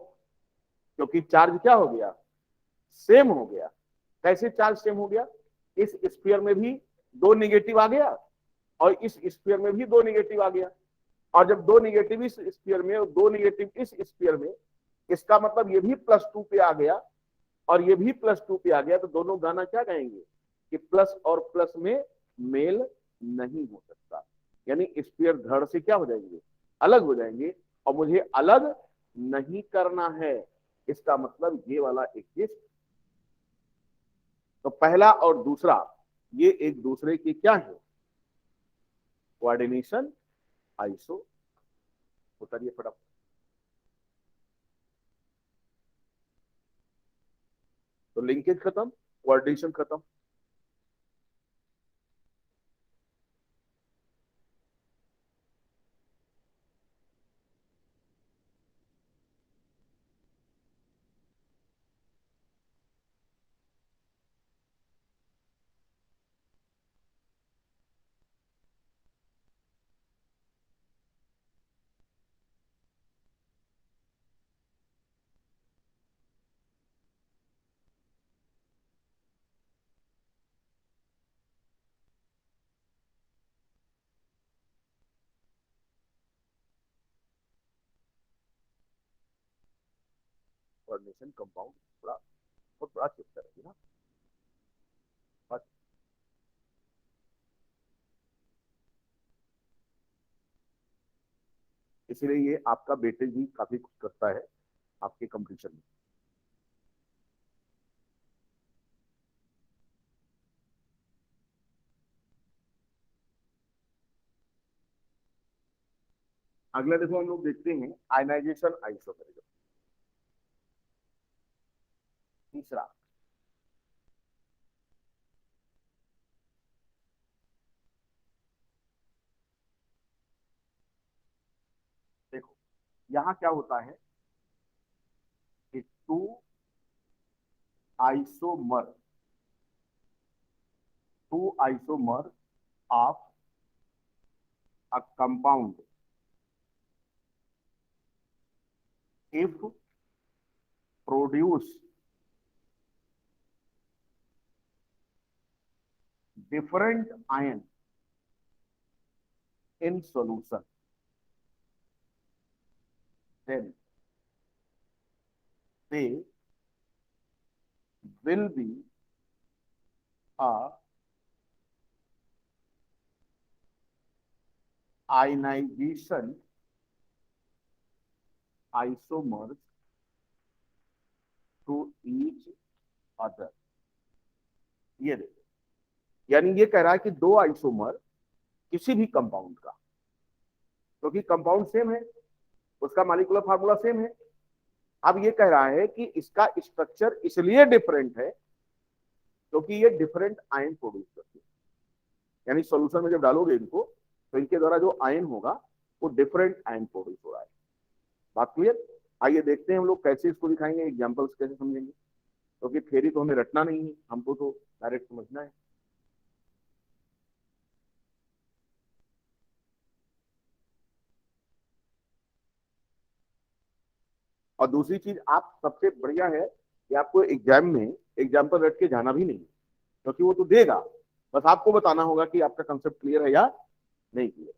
क्योंकि चार्ज क्या हो गया, सेम हो गया। कैसे चार्ज सेम हो गया, इस स्फीयर में भी दो निगेटिव आ गया और इस स्फीयर में भी दो निगेटिव आ गया, और जब दो निगेटिव इस स्फीयर में और दो निगेटिव इस स्फीयर में, इसका मतलब ये भी +2 पे आ गया और ये भी +2 पे आ गया, तो दोनों गाना क्या गाएंगे कि प्लस और प्लस में मेल नहीं हो सकता, यानी स्फीयर धड़ से क्या हो जाएंगे, अलग हो जाएंगे, और मुझे अलग नहीं करना है, इसका मतलब ये वाला एग्जिस्ट। तो पहला और दूसरा ये एक दूसरे के क्या है, कोऑर्डिनेशन आइसो। उतरिए फटाफट, तो लिंकेज खत्म, कोऑर्डिनेशन खत्म। कोऑर्डिनेशन कंपाउंड थोड़ा बहुत बड़ा चैप्टर है ना। बस इसलिए ये आपका वेटेज भी काफी कुछ करता है आपके कंपटीशन में। अगला देखो हम लोग देखते हैं आयनाइजेशन आइसोमेरिज्म। तीसरा देखो यहां क्या होता है कि two isomer of a compound if produce different ion in solution, then they will be a ionization isomers to each other। ये देखो, यानी ये कह रहा है कि दो आइसोमर किसी भी कंपाउंड का, क्योंकि कंपाउंड सेम है, उसका मॉलिक्यूलर फार्मूला सेम है। अब ये कह रहा है कि इसका स्ट्रक्चर इसलिए डिफरेंट है क्योंकि ये डिफरेंट आयन प्रोड्यूस करते हैं। यानी सॉल्यूशन में जब डालोगे इनको तो इनके द्वारा जो आयन होगा वो डिफरेंट आयन प्रोड्यूस हो रहा है। बात क्लियर? आइए देखते हैं हम लोग कैसे इसको दिखाएंगे, एग्जांपल्स कैसे समझेंगे, क्योंकि थ्योरी तो हमें रटना नहीं है, हमको तो डायरेक्ट समझना है। और दूसरी चीज, आप सबसे बढ़िया है कि आपको एग्जाम में एग्जाम्पल रट के जाना भी नहीं, क्योंकि वो तो देगा, बस आपको बताना होगा कि आपका कंसेप्ट क्लियर है या नहीं क्लियर।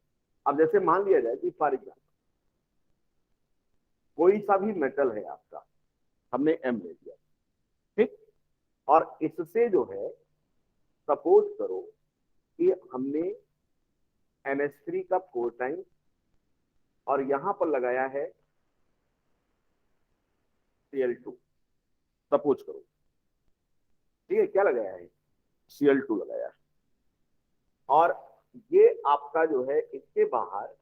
अब जैसे मान लिया जाए कि फॉर एग्जाम्पल कोई सा भी मेटल है आपका, हमने एम ले लिया, ठीक, और इससे जो है सपोज करो कि हमने NH3 का 4 टाइम और यहां पर लगाया है Cl2, सपोज करो, ठीक है, क्या लगाया है, Cl2 लगाया है, और ये आपका जो है इसके बाहर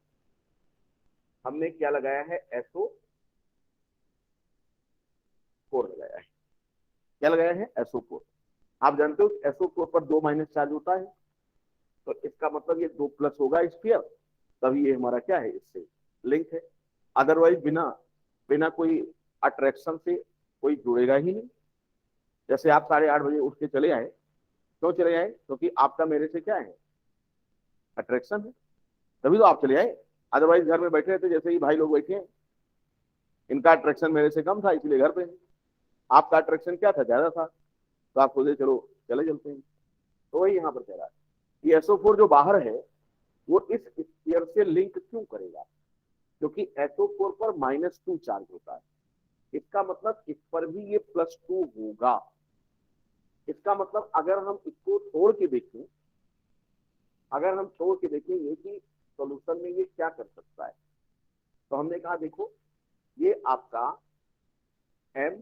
हमने क्या लगाया है, SO4 लगाया है। क्या लगाया है, SO4। आप जानते हो SO4 पर 2 माइनस चार्ज होता है, तो इसका मतलब ये 2 प्लस होगा स्फीयर, तभी ये हमारा क्या है, इससे लिंक है। अदरवाइज बिना बिना कोई अट्रैक्शन से कोई जुड़ेगा ही नहीं। जैसे आप 8:30 बजे उठ के चले आए, क्यों चले आए, क्योंकि आपका मेरे से क्या है, अट्रैक्शन है, तभी तो आप चले आए। अदरवाइज घर में बैठे रहते, जैसे ही भाई लोग बैठे हैं, इनका अट्रैक्शन मेरे से कम था इसलिए घर पे है, आपका अट्रैक्शन क्या था, ज्यादा था, तो आप सोचे चलो चले चलते हैं। तो वही यहाँ पर कह रहा है कि SO4 जो बाहर है वो इस स्फीयर से लिंक क्यों करेगा, क्योंकि SO4 पर -2 चार्ज होता है। इसका मतलब इस पर भी ये +2 होगा। इसका मतलब अगर हम इसको तोड़ के देखें, अगर हम तोड़ के देखेंगे कि सॉल्यूशन में ये क्या कर सकता है, तो हमने कहा देखो ये आपका M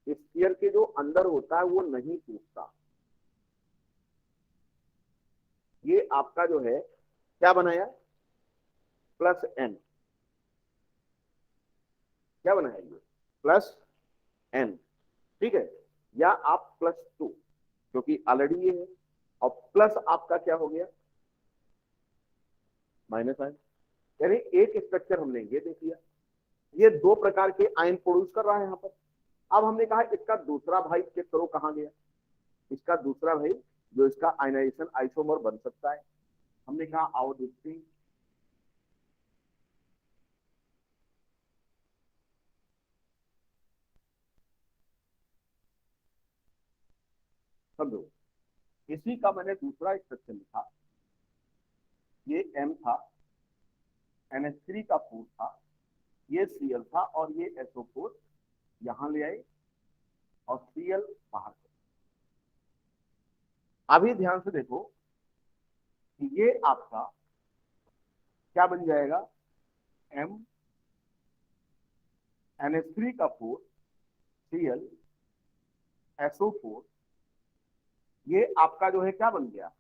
स्फीयर के जो अंदर होता है वो नहीं टूटता। ये आपका जो है क्या बनाया, +n, क्या बनाया, ये +n, ठीक है, या आप +2 क्योंकि ऑलरेडी ये है, और प्लस आपका क्या हो गया, -i। यानी एक स्ट्रक्चर हमने ये देख लिया, ये 2 प्रकार के आयन प्रोड्यूस कर रहा है यहाँ पर। अब हमने कहा इसका दूसरा भाई चेक करो कहाँ गया, इसका दूसरा भाई जो इसका आयनाइजेशन आइसोमर बन सकता है। हमने कहा आओ देखते हैं, समझो इसी का मैंने दूसरा स्ट्रक्चर लिखा, ये M था, NH3 का 4 था, ये Cl था, और ये SO4 यहां ले आए, और Cl बाहर। अभी ध्यान से देखो कि ये आपका क्या बन जाएगा, M NH3 का 4 Cl SO4, ये आपका जो है क्या बन गया,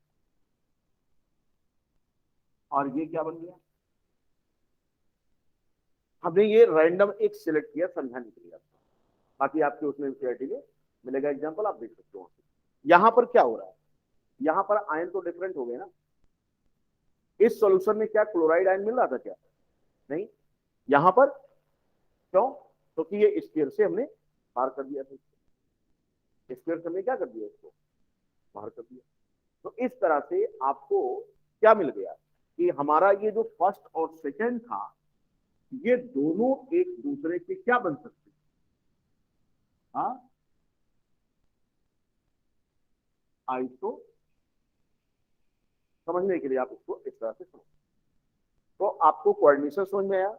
और ये क्या बन गया। हमने ये रैंडम एक सिलेक्ट किया समझाने के लिए, बाकी आपके उसमें एनसीईआरटी में मिलेगा एग्जांपल, आप देख सकते हो। यहां पर क्या हो रहा है, यहां पर आयन तो डिफरेंट हो गए ना। इस सॉल्यूशन में क्या क्लोराइड आयन मिल रहा था क्या, नहीं। यहां पर क्यों, क्योंकि ये स्फीयर से हमने पार कर दिया था, स्फीयर से हमने क्या कर दिया, इसको बाहर कर दिया। तो इस तरह से आपको क्या मिल गया कि हमारा ये जो फर्स्ट और सेकंड था, ये दोनों एक दूसरे के क्या बन सकते हैं, हाँ, आइसो। समझने के लिए आप इसको इस तरह से समझ, तो आपको कोऑर्डिनेशन समझ में आया,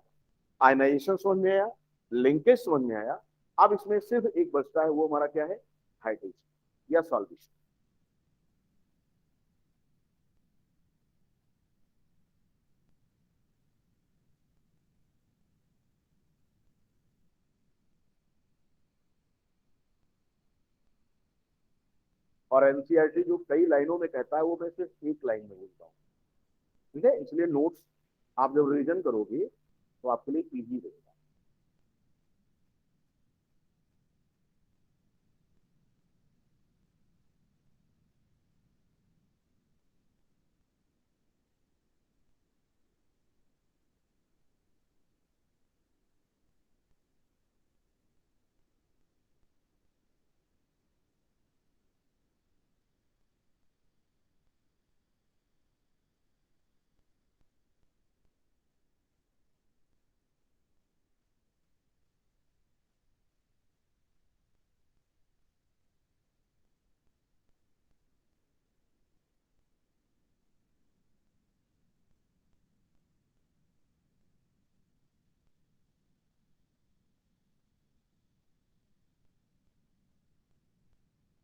आयनाइजेशन समझ में आया, लिंकेज समझ में आया। अब इसमें सिर्फ एक बचता है, वो हमारा क्या है, हाइड्रेशन या सॉल्वेशन। और एनसीईआरटी जो कई लाइनों में कहता है, वो मैं सिर्फ एक लाइन में बोलता हूँ, ठीक है। इसलिए नोट्स आप जब रिवीजन करोगे तो आपके लिए इजी रहेगा।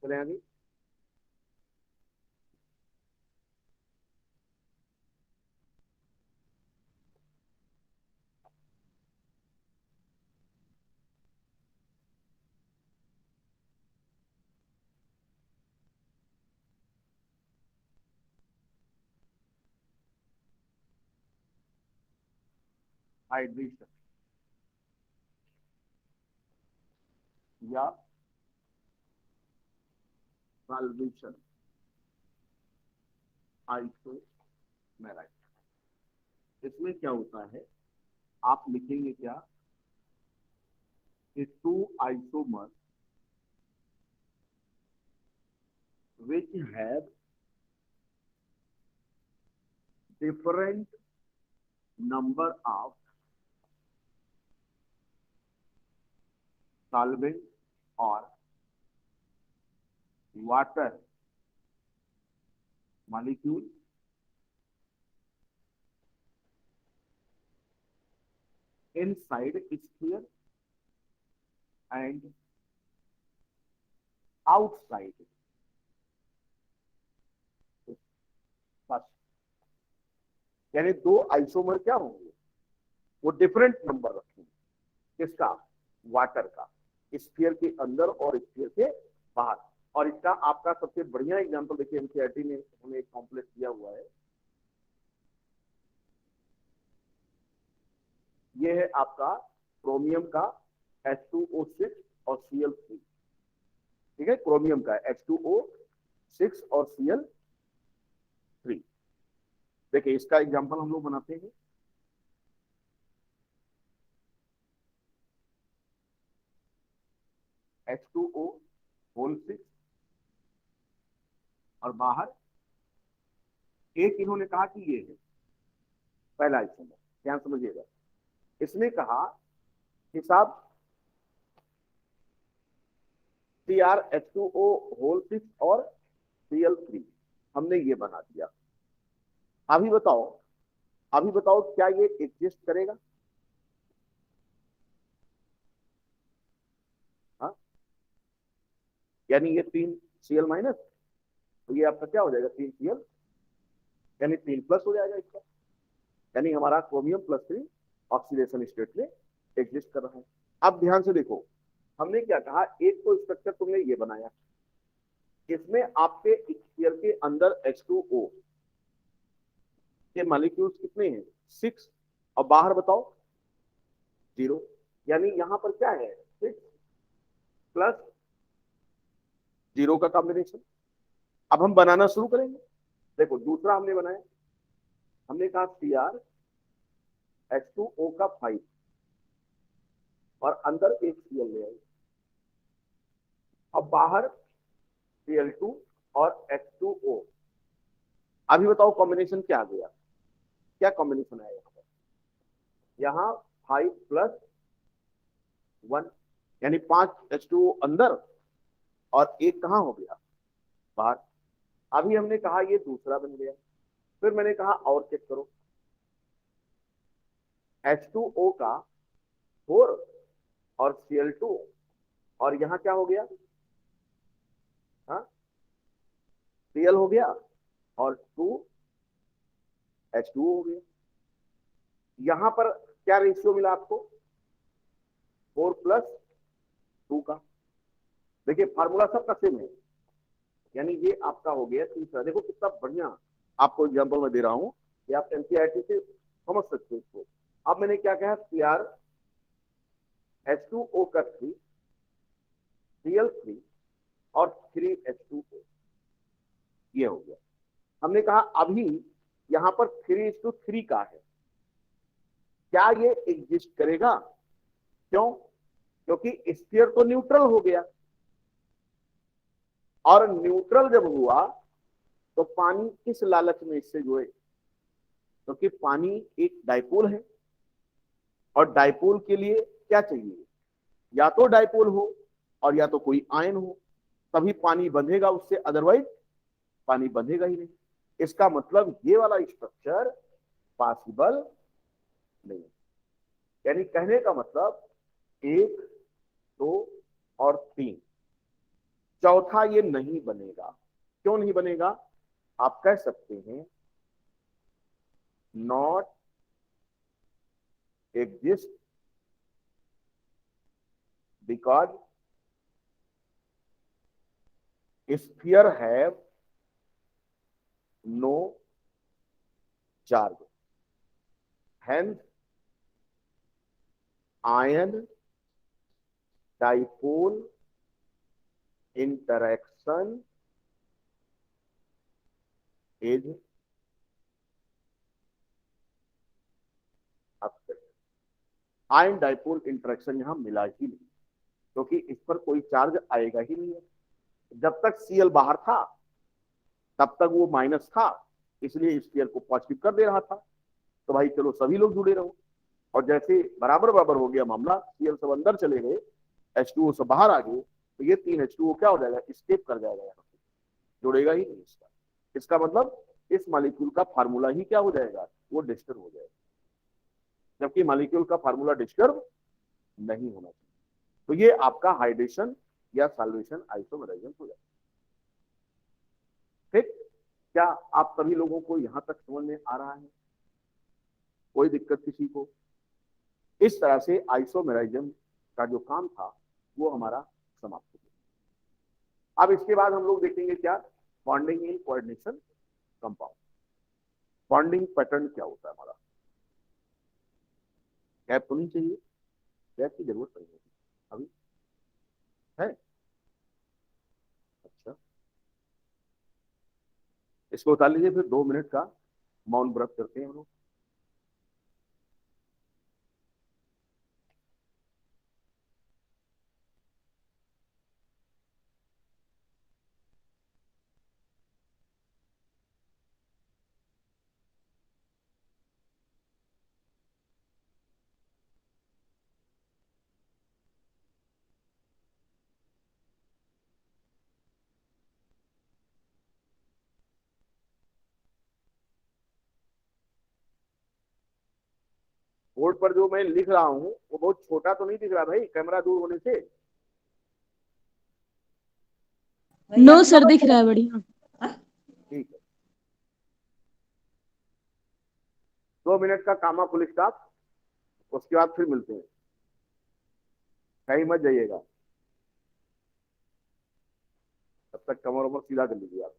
चले आगे। हाइड्रेशन या सॉल्वेशन, आइसोमेराइड। इसमें क्या होता है, आप लिखेंगे क्या, कि two isomer which have different number of solvent or water molecule inside sphere and outside first। यानी दो आइसोमर क्या होंगे, वो डिफरेंट नंबर रखेंगे, किसका, वाटर का, स्फीयर के अंदर और स्फीयर के बाहर। और इसका आपका सबसे बढ़िया एग्जांपल देखिए, एनसीईआरटी ने हमें एक कॉम्प्लेक्स दिया हुआ है, ये है आपका क्रोमियम का H2O6 और Cl3, ठीक है, क्रोमियम का H2O6 और Cl3। देखिए इसका एग्जांपल हम लोग बनाते हैं, H2O6 और बाहर एक इन्होंने कहा कि ये है पहला आइसोमर, ध्यान समझिएगा। इसने कहा हिसाब CrH2O6 और Cl3, हमने ये बना दिया। अभी बताओ, अभी बताओ क्या ये एग्जिस्ट करेगा, हाँ, यानी ये 3Cl माइनस, तो ये आपका क्या हो जाएगा 3Cl, यानी 3 प्लस हो जाएगा इसका, यानी हमारा क्रोमियम प्लस 3 ऑक्सीडेशन स्टेट में एग्जिस्ट कर रहा है। अब ध्यान से देखो, हमने क्या कहा, एक तो स्ट्रक्चर तुमने ये बनाया, इसमें आपके स्फीयर के अंदर H2O के मॉलिक्यूल्स कितने हैं 6, और बाहर बताओ 0, यानी यहां पर क्या है 6 प्लस 0 का कॉम्बिनेशन। अब हम बनाना शुरू करेंगे। देखो दूसरा हमने बनाया, हमने कहा CrH2O का 5 और अंदर एक Cl ले आई, अब बाहर Cl2 और H2O। अभी बताओ कॉम्बिनेशन क्या आ गया, क्या कॉम्बिनेशन आया यहाँ पर, यहाँ 5 प्लस 1, यानी 5 H2O अंदर और एक कहाँ हो गया बाहर। अभी हमने कहा ये दूसरा बन गया, फिर मैंने कहा और चेक करो, H2O का 4 और Cl2, और यहाँ क्या हो गया, हाँ Cl हो गया और 2 H2O हो गया। यहां पर क्या रेशियो मिला आपको 4 प्लस 2 का। देखिए फार्मूला सबका सेम है, यानी ये आपका हो गया तीसरा। देखो कितना बढ़िया आपको एग्जांपल में दे रहा हूं, ये आप एनसीईआरटी से समझ सकते हो इसको। अब मैंने क्या कहा, CrH2O का 3, Cl3 और 3H2O, ये हो गया। हमने कहा अभी यहां पर 3:3 का है, क्या ये एग्जिस्ट करेगा, क्यों, क्योंकि स्फीयर तो न्यूट्रल हो गया, और न्यूट्रल जब हुआ तो पानी किस लालच में इससे जुड़े, क्योंकि पानी एक डाइपोल है, और डाइपोल के लिए क्या चाहिए, या तो डाइपोल हो और या तो कोई आयन हो, तभी पानी बंधेगा उससे, अदरवाइज पानी बंधेगा ही नहीं। इसका मतलब ये वाला स्ट्रक्चर पॉसिबल नहीं, यानी कहने का मतलब 1, 2 और 3, चौथा ये नहीं बनेगा। क्यों नहीं बनेगा, आप कह सकते हैं not exist because sphere have no charge, hence ion dipole interaction is absent। Ion dipole interaction यहां मिला ही नहीं, क्योंकि इस पर कोई चार्ज आएगा ही नहीं है। जब तक Cl बाहर था तब तक वो माइनस था, इसलिए स्फीयर को पॉजिटिव कर दे रहा था, तो भाई चलो सभी लोग जुड़े रहो। और जैसे बराबर बराबर हो गया मामला, Cl सब अंदर चले गए, H2O सब बाहर आ गए, तो ये 3H2O क्या हो जाएगा, स्केप कर जाएगा, यहाँ पे जुड़ेगा ही नहीं इसका। इसका मतलब इस मॉलिक्यूल का फार्मूला ही क्या हो जाएगा, वो डिस्टर्ब हो जाएगा, जबकि मॉलिक्यूल का फार्मूला डिस्टर्ब नहीं होना चाहिए। तो ये आपका हाइड्रेशन या सॉल्वेशन आइसोमेराइजम हो जाएगा। ठीक, क्या आप सभी लोगों को यहां तक समझ में आ रहा है, कोई दिक्कत किसी को। इस तरह से आइसोमेराइजम का जो काम था वो हमारा समाप्त हो गया। अब इसके बाद हम लोग देखेंगे क्या, bonding in coordination compound. Bonding pattern क्या होता है हमारा, गैप तो नहीं चाहिए, गैप की जरूरत नहीं होगी अभी, है अच्छा। इसको उतार लीजिए, फिर 2 मिनट का मौन व्रत करते हैं हम लोग। बोर्ड पर जो मैं लिख रहा हूँ वो बहुत छोटा तो नहीं दिख रहा भाई, कैमरा दूर होने से। नो सर, दिख रहा है बढ़िया। ठीक है, 2 मिनट का कामा फुल स्टॉप, उसके बाद फिर मिलते हैं, कहीं मत जाइएगा, तब तक कमर उमर सीधा कर लीजिए आप।